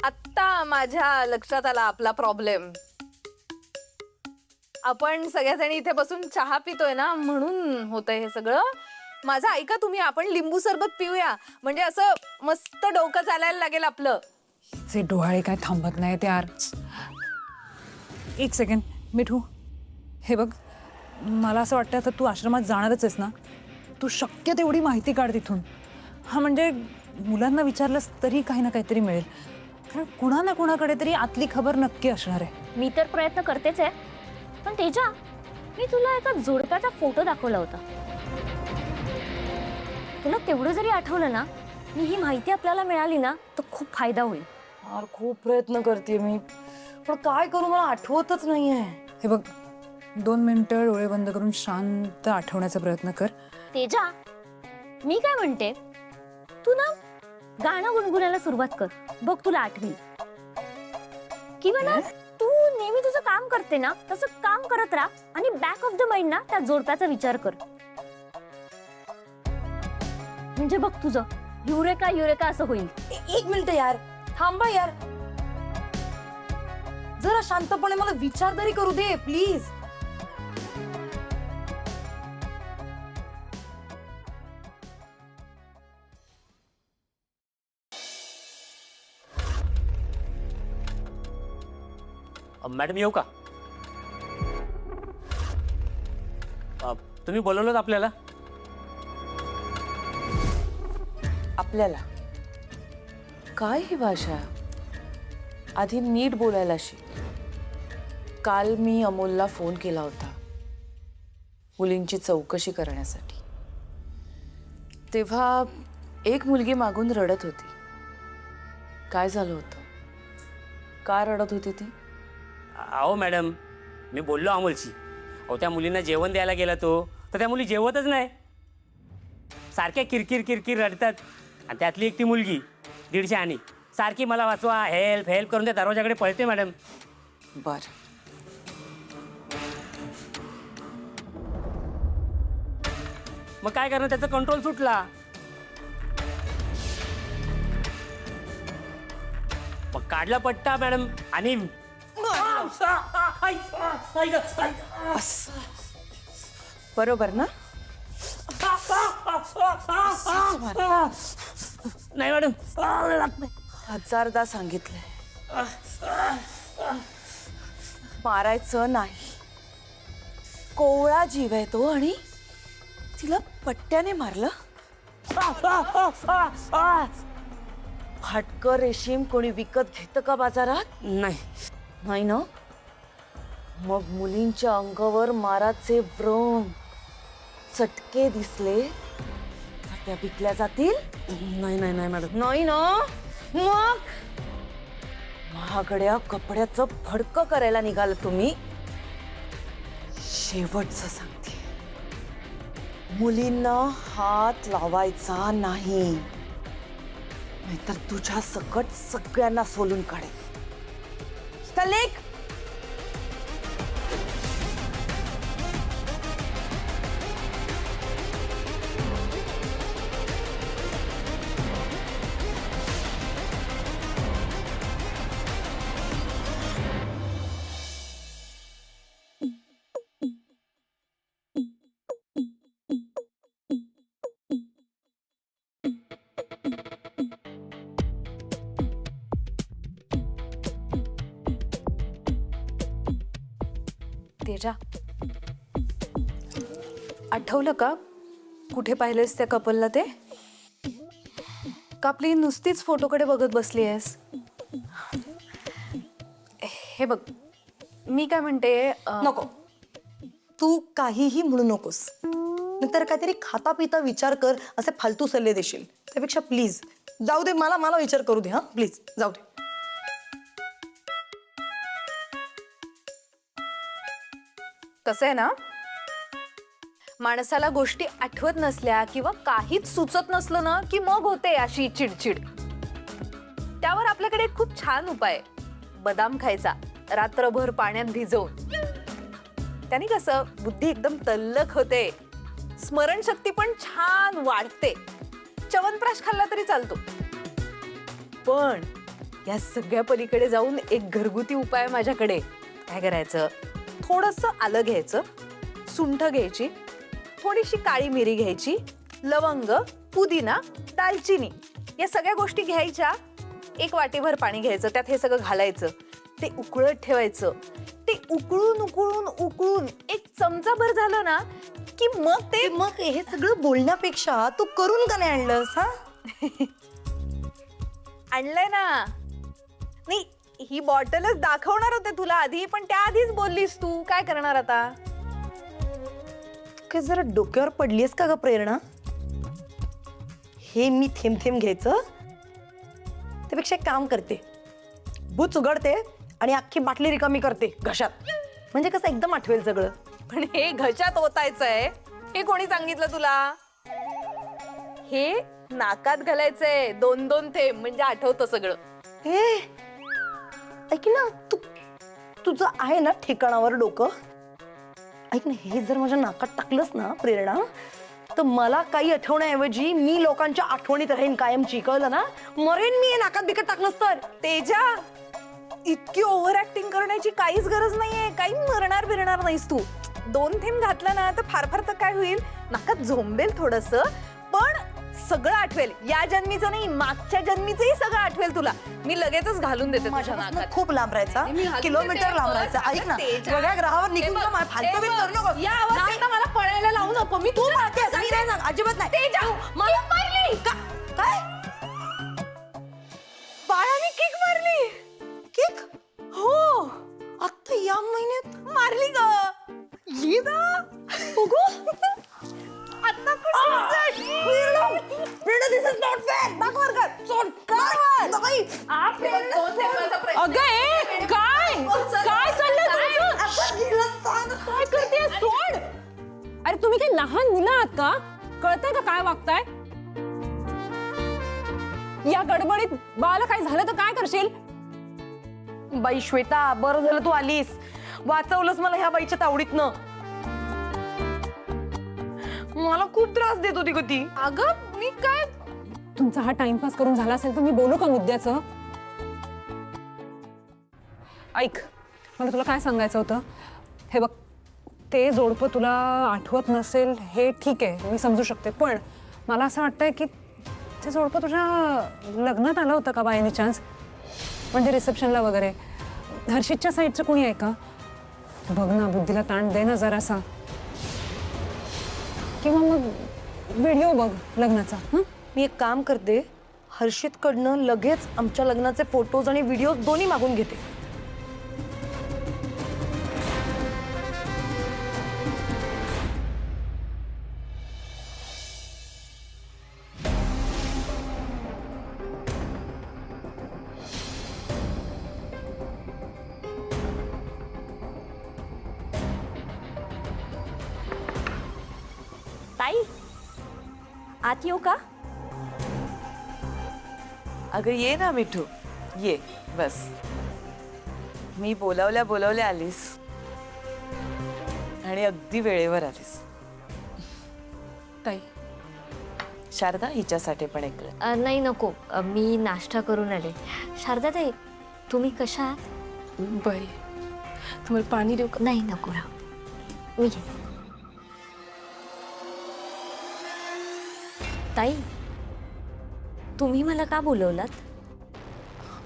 आत्ता माझ्या लक्षात आला आपला प्रॉब्लेम. आपण सगळ्याजणी इथे बसून चहा पितोय ना, म्हणून होतंय हे सगळं. माझं ऐका तुम्ही, आपण लिंबू सरबत पिऊया, म्हणजे असं मस्त डोकं चालायला लागेल आपलं. जे डोहाळे काय थांबत नाही ते यार. एक सेकंड मिठू, हे बघ मला असं वाटतं आता तू आश्रमात जाणारच आहेस ना, तू शक्य तेवढी माहिती काढ तिथून. हा म्हणजे मुलांना विचारलंस तरी काही ना काहीतरी मिळेल, कारण कुणा ना कुणाकडे तरी आतली खबर नक्की असणार आहे. मी तर प्रयत्न करतेच आहे, पण तेजा मी तुला एका जोडप्याचा फोटो दाखवला होता. तुला तेवढं जरी आठवलं ना, मी ही माहिती आपल्याला मिळाली ना तर खूप फायदा होईल. यार खूप प्रयत्न करते मी, पण काय करू मला आठवतच नाहीये. हे बघ 2 मिनिटं डोळे बंद करून शांत आठवण्याचा प्रयत्न कर. तेजा मी काय म्हणते, तू ना गाणं गुणगुणायला सुरुवात कर, बघ तुला आठवेल. किंवा ना तू नेहमी तुझं काम करते ना तसं काम करत राहा आणि बॅक ऑफ द माइंड ना त्या जोडप्याचा विचार कर. म्हणजे बघ तुझं युरेका युरेका असं होईल. एक मिनिट यार, थांबा यार, जरा शांतपणे मला विचार तरी करू दे प्लीज. मॅडम येऊ का? तुम्ही बोलवलं आपल्याला? आपल्याला काय ही भाषा, आधी नीट बोलायला शिक. काल मी अमोलला फोन केला होता मुलींची चौकशी करण्यासाठी. तेव्हा एक मुलगी मागून रडत होती. काय झालं होतं, का रडत होती ती? अहो मॅडम, मी बोललो अमोलशी. अहो त्या मुलींना जेवण द्यायला गेला तो, तर त्या मुली जेवतच नाही, सारख्या किरकिर किरकिर रडतात. आणि त्यातली एक ती मुलगी 150 आणि सारखी मला वाचवा, हेल्प हेल्प करून त्या दरवाजाकडे पळते मॅडम. बर, मग काय करणार, त्याचा कंट्रोल सुटला. मग काढला पट्टा मॅडम आणि बरोबर ना? नाही मॅडम, 1000दा सांगितलंय मारायचं नाही. कोवळा जीव आहे तो आणि तिला पट्ट्याने मारलं. फाटकं रेशीम कोणी विकत घेतं का बाजारात? नाही. नाही ना? मग मुलींच्या अंगावर माराचे व्रण चटके दिसले तर त्या विकल्या जातील? नाही नाही नाही मॅडम. नाही ना? मग महागड्या कपड्याचं फडकं करायला निघाल तुम्ही. शेवटचं सांगते, मुलींना हात लावायचा नाही, नाहीतर तुझ्या सकट सगळ्यांना सोलून काढेल. चल लेक. तेजा, आठवलं का कुठे पाहिलेस त्या कपलला ते? का आपली नुसतीच फोटोकडे बघत बसली आहेस? हे बघ, मी काय म्हणते, नको, तू काहीही म्हणू नकोस. नंतर काहीतरी खाता पिता विचार कर, असे फालतू सल्ले देशील. त्यापेक्षा प्लीज जाऊ दे, मला विचार करू दे. हा प्लीज जाऊ दे. कसं आहे ना, माणसाला गोष्टी आठवत नसल्या किंवा काहीच सुचत नसलं ना की मग होते अशी चिडचिड. त्यावर आपल्याकडे एक खूप छान उपाय, बदाम खायचा रात्रभर पाण्यात भिजवून. त्याने कसं बुद्धी एकदम तल्लख होते, स्मरणशक्ती पण छान वाढते. च्यवनप्राश खाल्ला तरी चालतो. पण या सगळ्या पलीकडे जाऊन एक घरगुती उपाय माझ्याकडे. काय करायचं, थोडंसं आलं घ्यायचं, सुंठ घ्यायची, थोडीशी काळी मिरी घ्यायची, लवंग, पुदिना, दालचिनी या सगळ्या गोष्टी घ्यायच्या. एक वाटीभर पाणी घ्यायचं, त्यात हे सगळं घालायचं, ते उकळत ठेवायचं. ते उकळून उकळून उकळून एक चमचाभर झालं ना की मग हे सगळं बोलण्यापेक्षा तू करून का नाही आणलंस? हा आणलंय ना. नाही, ही बॉटलच दाखवणार होते तुला आधी, पण त्याआधीच बोललीस तू. काय करणार आता? काय जरा डोक्यावर पडलीस का ग प्रेरणा? हे मी थेंब थेंब घ्यायचं, त्यापेक्षा एक काम करते, बुच उघडते आणि अख्खी बाटली रिकामी करते घशात. म्हणजे कसं एकदम आठवेल सगळं. पण हे घशात ओतायचंय हे कोणी सांगितलं तुला? हे नाकात घालायचंय 2-2 थेंब, म्हणजे आठवतं सगळं. ए ऐक ना, तुझं आहे ना ठिकाणावर डोकं? ऐक ना, हे जर माझ्या नाकात टाकलंस ना प्रेरणा, तर मला काही आठवण्याऐवजी मी लोकांच्या आठवणीत राहीन कायमची. कळलं ना? मरेन मी हे नाकात बिकट टाकलंस तर. तेजा, इतकी ओव्हर ऍक्टिंग करण्याची काहीच गरज नाहीये. काही मरणार बिरणार नाहीस तू. 2 थेंब घातला ना तर फार फार तर काय होईल, नाकात झोंबेल थोडस, पण सगळं आठवेल. या जन्मीचं नाही, मागच्या जन्मीचंही सगळं आठवेल तुला. मी लगेचच घालून देते तुझ्या नाकात. खूप लांब राहायचा, किलोमीटर लांब राहायचा. ऐक ना, वेगळ्या ग्रहावर निघून जा, मला फालतू बिन करू नको. या अवस्थेत मला पळायला लावू नको. मी तू मारतेस, मी नाही सांग, अजिबात नाही. तेजा, मला मारली काय? बाळाने किक मारली. किक? हो, आता या महिन्यात मारली ग. बघू आता दिस इज नॉट फेअर. दाखवर कर. सोड. नाही. अगं ए, काय चाललंय तुमचं? काय करतेय? सोड. अरे तुम्ही काही लहान मुलं आहात का? कळतंय का काय वागताय? या गडबडीत बाळाला काय झालं तर काय करशील? बाई श्वेता, बरं झालं तू आलीस, वाचवलंस मला ह्या बाईच्या तावडीतनं. मला खूप त्रास देत होती ती. अगं मी काय, तुमचा हा टाइमपास करून झाला असेल तर मी बोलू का मुद्द्याचं? ऐक, मला तुला काय सांगायचं होतं. हे बघ, ते जोडपं तुला आठवत नसेल हे ठीक आहे, मी समजू शकते, पण मला असं वाटतंय की ते जोडपं तुझ्या लग्नात आलं होतं का बाय एनी चान्स? म्हणजे रिसेप्शनला वगैरे हर्षितच्या साईडचं कोणी आहे का? बघ ना, बुद्धीला ताण दे ना जरासा. किंवा मग व्हिडिओ बघ लग्नाचा. मी एक काम करते, हर्षितकडनं लगेच आमच्या लग्नाचे फोटोज आणि व्हिडिओ दोन्ही मागून घेते. ताई, आत येऊ का? अगं ये ना मिठू, ये बस. मी बोलावल्या आलीस आणि अगदी वेळेवर आलीस. ताई, शारदा, हिच्यासाठी पण ऐकलं. नाही नको, मी नाश्ता करून आले. शारदा ताई, तुम्ही कशा आहात? बरी. तुम्हाला पाणी देऊ का? नाही नको, राहू, मी घे. ताई, तुम्ही मला का बोलवलात?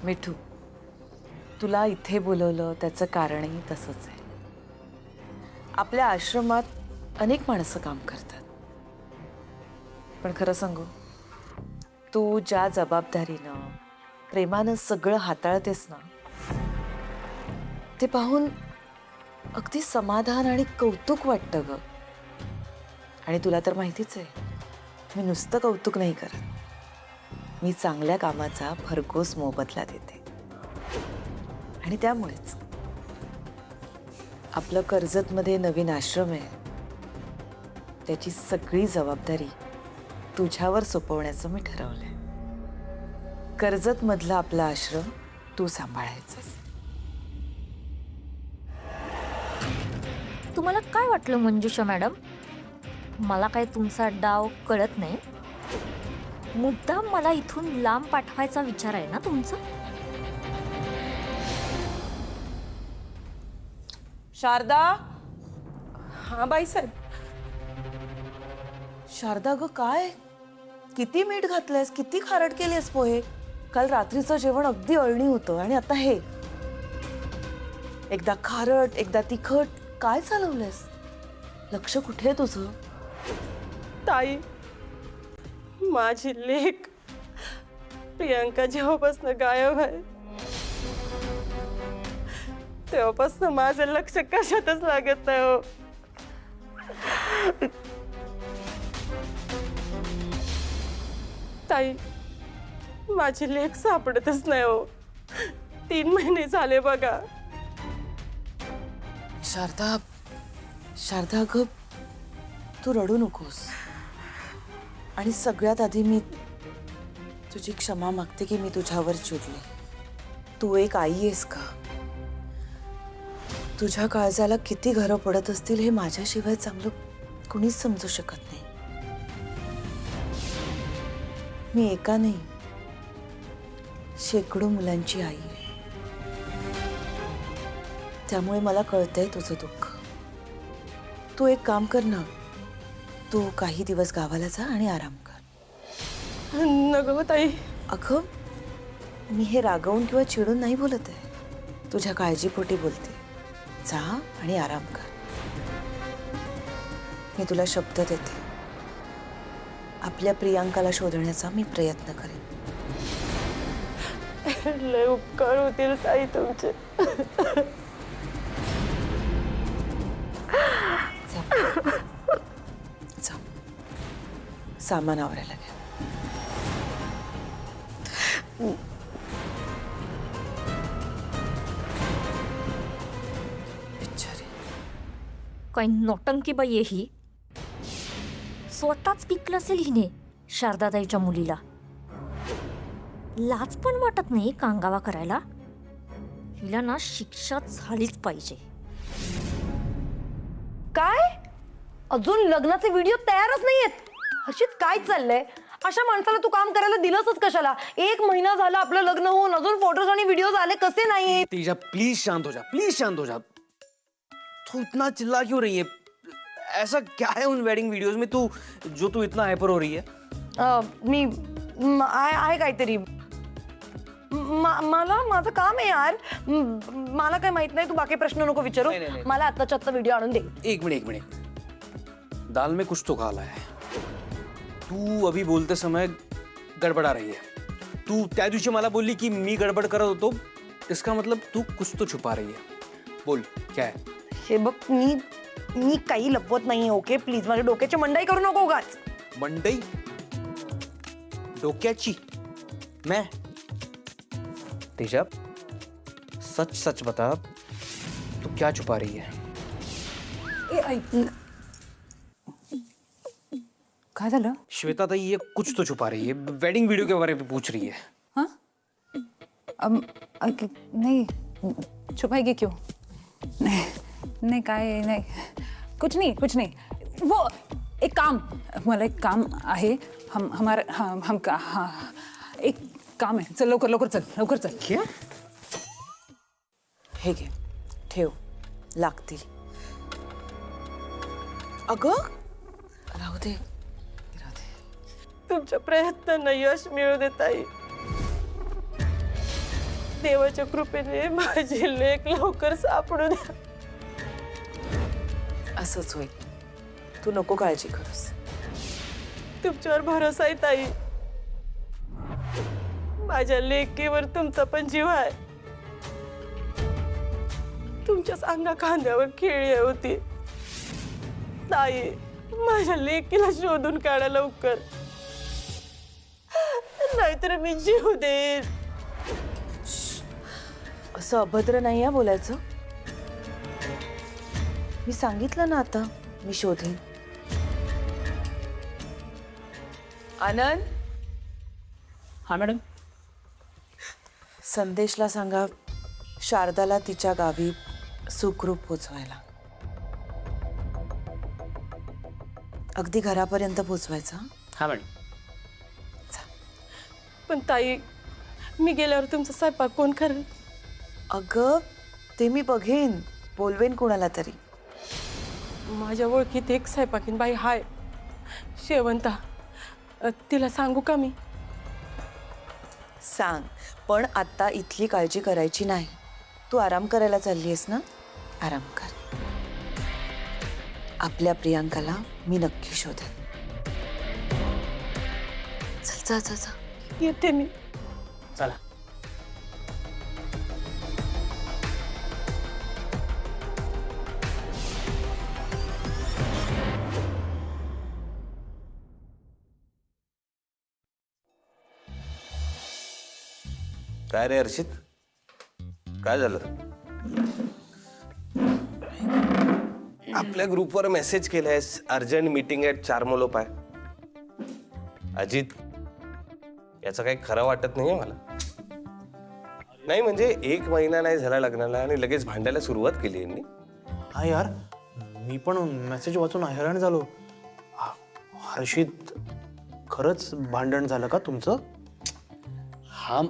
मिठू, तुला इथे बोलवलं त्याचं कारणही तसंच आहे. आपल्या आश्रमात अनेक माणसं काम करतात, पण खरं सांगू, तू ज्या जबाबदारीनं प्रेमानं सगळं हाताळतेस ना, ते पाहून अगदी समाधान आणि कौतुक वाटतं ग. आणि तुला तर माहितीच आहे, मी नुसतं कौतुक नाही करत, मी चांगल्या कामाचा भरघोस मोबदला देते. आणि त्यामुळेच आपलं कर्जतमध्ये नवीन आश्रम आहे, त्याची सगळी जबाबदारी तुझ्यावर सोपवण्याचं मी ठरवलंय. कर्जतमधला आपला आश्रम तू सांभाळायचंस. तुम्हाला काय वाटलं मंजुषा मॅडम? मला काय तुमचा डाव कळत नाही? मुद्दाम मला इथून लांब पाठवायचा विचार आहे ना तुमचा? शारदा, हा बाईसाहेब. शारदा ग, काय किती मीठ घातलंयस, किती खारट केलेस पोहे. काल रात्रीचं जेवण अगदी अळणी होतं आणि आता हे एकदा खारट एकदा तिखट. काय चालवलंयस? लक्ष कुठे आहे तुझं? ताई, माझी लेक प्रियांका जेव्हापासून गायब आहे तेव्हापासून माझं लक्ष कशातच लागत नाही हो. ताई, माझी लेक सापडतच नाही हो. 3 महिने झाले बघा. शारदा, शारदा ग, तू रडू नकोस. आणि सगळ्यात आधी मी तुझी क्षमा मागते की मी तुझ्यावर चिडले. तू एक आई आहेस का? तुझ्या काळजाला किती घरं पडत असतील हे माझ्याशिवाय चांगलं कुणीच समजू शकत नाही. मी एका नाही, शेकडो मुलांची आई आहे. त्यामुळे मला कळतंय तुझं दुःख. तू एक काम कर ना, तू काही दिवस गावाला जा आणि आराम कर. नको ताई. अगं, मी हे रागवून किंवा चिडून नाही बोलत आहे, तुझ्या काळजीपोटी बोलते. जा आणि आराम कर. मी तुला शब्द देते, आपल्या प्रियांकाला शोधण्याचा मी प्रयत्न करेन. लय उपकार होतील ताई तुमचे. जा, सामान आवरायला घ्या. काही नौटंकी बाई आहे ही. स्वतःच पिकलं असेल हिने शारदाताईच्या मुलीला. लाज पण वाटत नाही कांगावा करायला. हिला ना शिक्षा झालीच पाहिजे. काय? अजून लग्नाचे व्हिडिओ तयारच नाहीयेत? हर्षित, काय चाललंय? अशा माणसाला तू काम करायला दिलंसच कशाला? 1 महिना झाला आपलं लग्न होऊन, अजून फोटोज आणि व्हिडिओज आले कसे नाही? तेजा, प्लीज शांत हो जा, प्लीज शांत हो जा. तू इतना चिल्ला क्यों रही है? ऐसा क्या है उन वेडिंग वीडियोस में तू इतना हाइपर हो रही है? मी आहे काहीतरी. मला माझं काम आहे यार. मला काय माहित नाही, तू बाकी प्रश्न नको विचारू. मला आत्ताच्या आत्ता व्हिडिओ आणून दे. एक मिनट. दाल में कुछ तो काला है. तू अभी बोलते समय गड़बड़ा रही है. तू त्या दिवशी मला बोलली की मी गडबड करत होतो. इसका मतलब तू कुछ तो छुपा रही है. बोल, क्या है? हे बघ, मी काही लपवत नाहीये. ओके, प्लीज माझ्या डोक्याची मंडाई करू नको उगाच. मंडई? डोक्याची? मैं? तेजा, सच सच बता, तू क्या छुपा रही है? काय झालं? श्वेता ताई ये कुछ तो छुपा रही है. वेडिंग वीडियो के बारे में पूछ रही है. हाँ? नहीं, छुपाएगी क्यों? नहीं काय नहीं, कुछ नहीं. वो एक काम, मला एक काम आहे. एक काम आहे. चल लवकर चल. क्या? हे घे, ठेव, लागतील. अगं, राहू दे. तुमच्या प्रयत्नांना यश मिळू दे ताई. देवाच्या कृपेने माझी लेक लवकर सापडू द्या. असंच होईल. तू नको काळजी करूस. तुमच्यावर भरोसा आहे ताई. माझ्या लेकीवर तुमचा पण जीव आहे. तुमच्याच अंगा खांद्यावर खेळी होती ताई. माझ्या लेकीला शोधून काढा लवकर, नाहीतर मी जीव देईन. असं अभद्र नाही आहे बोलायचं. मी सांगितलं ना आता, मी शोधेन. आनंद. हा मॅडम. संदेशला सांगा शारदाला तिच्या गावी सुखरूप पोचवायला. अगदी घरापर्यंत पोचवायचं. हा मॅडम. पण ताई, मी गेल्यावर तुमचा स्वयंपाक कोण करेल? अगं ते मी बघेन, बोलवेन कोणाला तरी. माझ्या ओळखीत एक स्वयंपाकीन बाई हाय, शेवंता. तिला सांगू का मी? सांग, पण आता इथली काळजी करायची नाही. तू आराम करायला चालली आहेस ना, आराम कर. आपल्या प्रियांकाला मी नक्की शोधेन. चल जा जा जा. येते मी. चला. काय रे हर्षित, काय झालं? आपल्या ग्रुपवर मेसेज केलायस, अर्जंट मीटिंग ॲट चारमोलोपाय. अजित, याचं काही खरं वाटत नाहीये मला. नाही म्हणजे 1 महिना नाही झाला लग्नाला आणि लगेच भांडायला सुरुवात केली यांनी. हा यार, मी पण मेसेज वाचून हैराण झालो. हर्षित, खरंच भांडण झालं का तुमचं? हाँ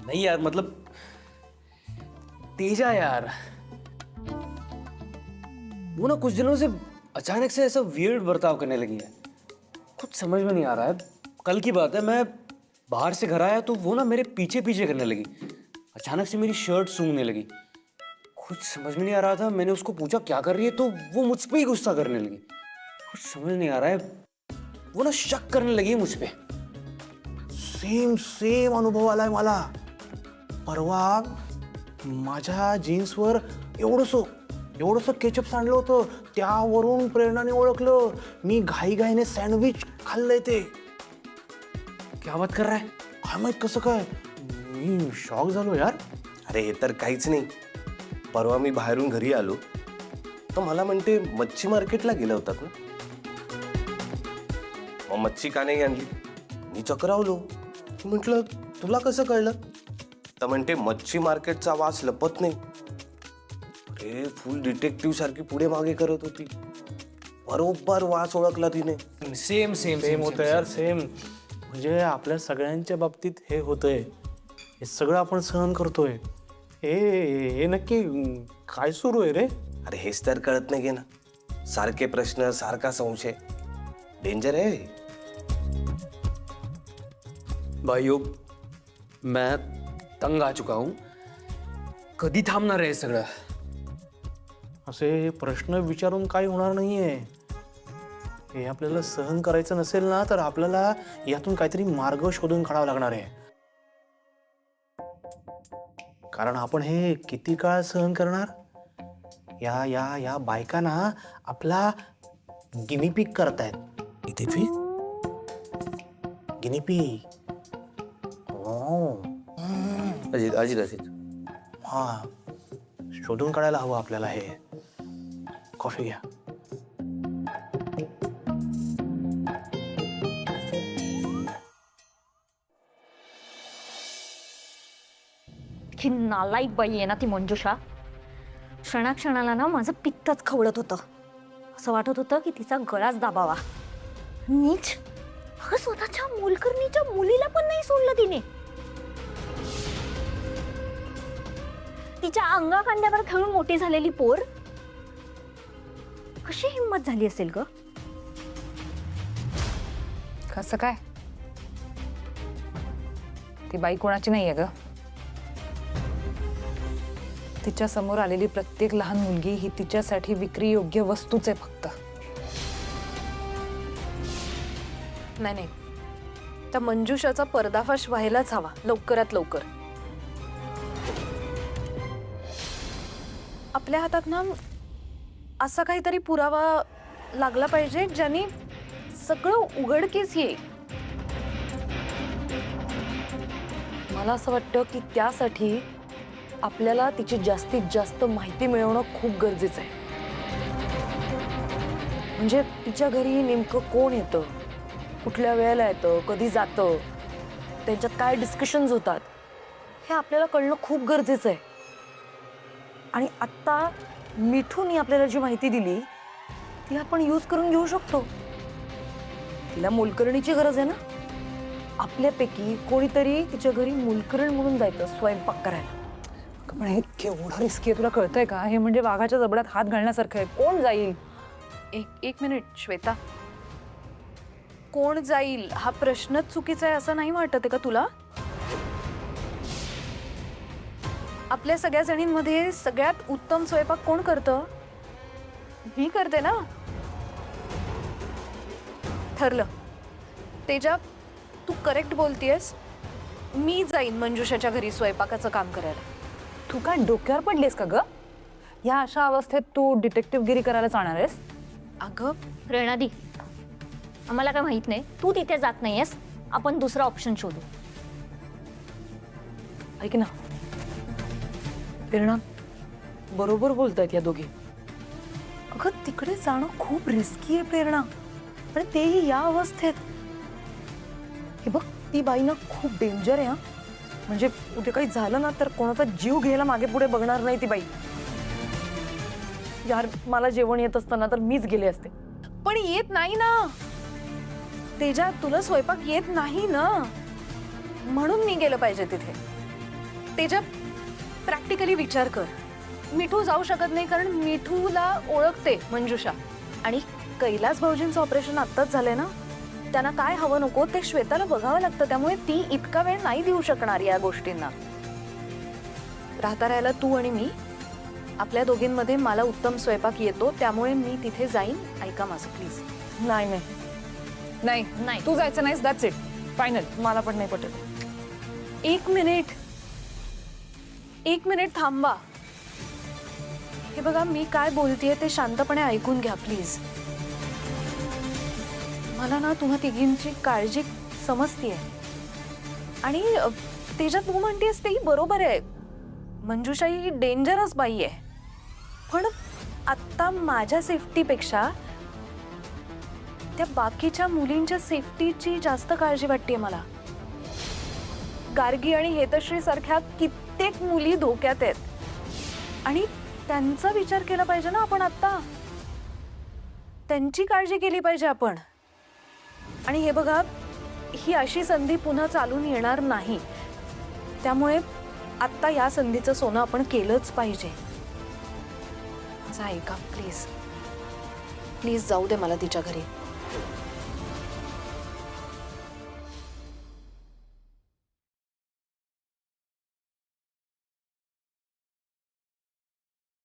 नहीं यार, मतलब तेजा यार, वो ना कुछ दिनों से अचानक से ऐसा वियर्ड बर्ताव करने लगी है. कुछ समझ में नहीं आ रहा है. कल की बात है, मैं बाहर से घर आया तो वो ना मेरे पीछे पीछे करने लगी. अचानक से मेरी शर्ट सूंघने लगी. कुछ समझ में नहीं आ रहा था. मैंने उसको पूछा क्या कर रही है, तो वो मुझ पे ही गुस्सा करने लगी. कुछ समझ नहीं आ रहा है. वो ना शक करने लगी मुझ पे. सेम सेम अनुभव आलाय मला. परवा माझ्या जीन्सवर एवढंसं केचप सांडलं होतं. त्यावरून प्रेरणाने ओळखलं. मी घाईघाईने सँडविच खाल्लंय ते. क्या बात कर रहा है? काय माहित कसं काय, मी शॉक झालो यार. अरे हे तर काहीच नाही. परवा मी बाहेरून घरी आलो तर मला म्हणते मच्छी मार्केटला गेला होतात ना. मग मच्छी का नाही आणली? मी चक्रावलो. म्हटलं तुला कसं कळलं? तर म्हणते मच्छी मार्केटचा वास लपत नाही. अरे फुल डिटेक्टिव्ह सारखी पुढे मागे करत होती. बरोबर वास ओळखला तिने. सेम सेम सेम होतं यार, सेम. म्हणजे आपल्या सगळ्यांच्या बाबतीत हे होतंय. हे सगळं आपण सहन करतोय. हे नक्की काय सुरू आहे रे? अरे हेच तर कळत नाही ना. सारखे प्रश्न, सारखा संशय. डेंजर आहे. भाइयों, मैं तंग आ चुका हूं. कधी थांबणार आहे सगळं? असे प्रश्न विचारून काही होणार नाहीये. हे आपल्याला सहन करायचं नसेल ना, तर आपल्याला यातून काहीतरी मार्ग शोधून काढावा लागणार आहे. कारण आपण हे किती काळ सहन करणार? या या या बायका ना आपला गिनीपिक करतायत. गिनीपिक. अजित अजित अजित हा, शोधून काढायला हवं आपल्याला हे. कॉफी घ्या. ही नालायक बाई आहे ना ती मंजुषा. क्षणाक्षणाला ना माझं पित्तच खवळत होतं. असं वाटत होतं की तिचा गळाच दाबावा. नीच. अगं स्वतःच्या मोलकरणीच्या मुलीला पण नाही सोडलं तिने. तिच्या अंगा खांद्यावर खेळून मोठी झालेली पोर कशी हिंमत झाली असेल ग? कसं काय? ती बाई कोणाची नाहीये ग. तिच्या समोर आलेली प्रत्येक लहान मुलगी ही तिच्यासाठी विक्री योग्य वस्तूच आहे फक्त. नाही नाही, त्या मंजुषाचा पर्दाफाश व्हायलाच हवा लवकरात लवकर. आपल्या हातात ना असा काहीतरी पुरावा लागला पाहिजे ज्याने सगळं उघडकीस येईल. मला असं वाटतं की त्यासाठी आपल्याला तिची जास्तीत जास्त माहिती मिळवणं खूप गरजेचं आहे. म्हणजे तिच्या घरी नेमकं कोण येतं, कुठल्या वेळेला येतं, कधी जातं, त्यांच्यात काय डिस्कशन्स होतात, हे आपल्याला कळणं खूप गरजेचं आहे. आणि आत्ता मिठूनी आपल्याला जी माहिती दिली ती आपण यूज करून घेऊ शकतो. तिला मोलकरणीची गरज आहे ना. आपल्यापैकी कोणीतरी तिच्या घरी मोलकरण म्हणून जायचं स्वयंपाक करायला. पण हे केवढं रिस्की आहे तुला कळतंय का? हे म्हणजे वाघाच्या जबड्यात हात घालण्यासारखं आहे. कोण जाईल? एक मिनिट श्वेता, कोण जाईल हा प्रश्नच चुकीचा आहे असं नाही वाटत आहे का तुला? आपल्या सगळ्या जणींमध्ये सगळ्यात उत्तम स्वयंपाक कोण करतं? मी करते ना. ठरलं. तेजा, तू करेक्ट बोलतेयस. मी जाईन मंजुषाच्या घरी स्वयंपाकाचं काम करायला. तू काय डोक्यावर पडलीस का ग? या अशा अवस्थेत तू डिटेक्टिव्हगिरी करायला जाणार आहेस? अगं प्रेरणादी, आम्हाला काय माहित नाही, तू तिथे जात नाहीयेस, आपण दुसरा ऑप्शन शोधू. ऐक ना प्रेरणा, बरोबर बोलतायत या दोघी. अगं तिकडे जाणं खूप रिस्की आहे प्रेरणा, पण तेही या अवस्थेत. हे बघ, ती बाई ना खूप डेंजर आहे. हा म्हणजे कुठे काही झालं ना तर कोणाचा जीव घ्यायला मागे पुढे बघणार नाही ती बाई. यार, मला जेवण येत असताना तर मीच गेले असते. पण येत नाही ना तेजा, तुला स्वयंपाक येत नाही ना, म्हणून मी गेलं पाहिजे तिथे. तेजा, प्रॅक्टिकली विचार कर. मिठू जाऊ शकत नाही कारण मिठूला ओळखते मंजुषा. आणि कैलास भाऊजींचं ऑपरेशन आत्ताच झालंय ना, त्यांना काय हवं नको ते श्वेताला बघावं लागतं. त्यामुळे ती इतका वेळ नाही देऊ शकणार या गोष्टींना. राहता राहायला तू आणि मी, आपल्या दोघींमध्ये मला उत्तम स्वयंपाक येतो, त्यामुळे मी तिथे जाईन. ऐका माझं प्लीज. नाही नाही नाही नाही, तू जायचं नाहीस. That's it, final. मला पण नाही पटत. एक मिनिट थांबा. हे बघा, मी काय बोलतेय ते शांतपणे ऐकून घ्या प्लीज. मला ना तुम्हा तिघींची काळजी समजतीये. आणि तेजा, तू म्हणतेस तेही बरोबर आहे. मंजुषा ही डेंजरस बाई आहे. पण आत्ता माझ्या सेफ्टीपेक्षा त्या बाकीच्या मुलींच्या सेफ्टीची जास्त काळजी वाटते मला. गार्गी आणि हेतश्री सारख्या कित्येक मुली धोक्यात आहेत आणि त्यांचा विचार केला पाहिजे ना आपण. आत्ता त्यांची काळजी केली पाहिजे आपण. आणि हे बघा, ही अशी संधी पुन्हा चालून येणार नाही. त्यामुळे आत्ता या संधीचं सोनं आपण केलंच पाहिजे. माझं ऐका प्लीज. प्लीज जाऊ दे मला तिच्या घरी.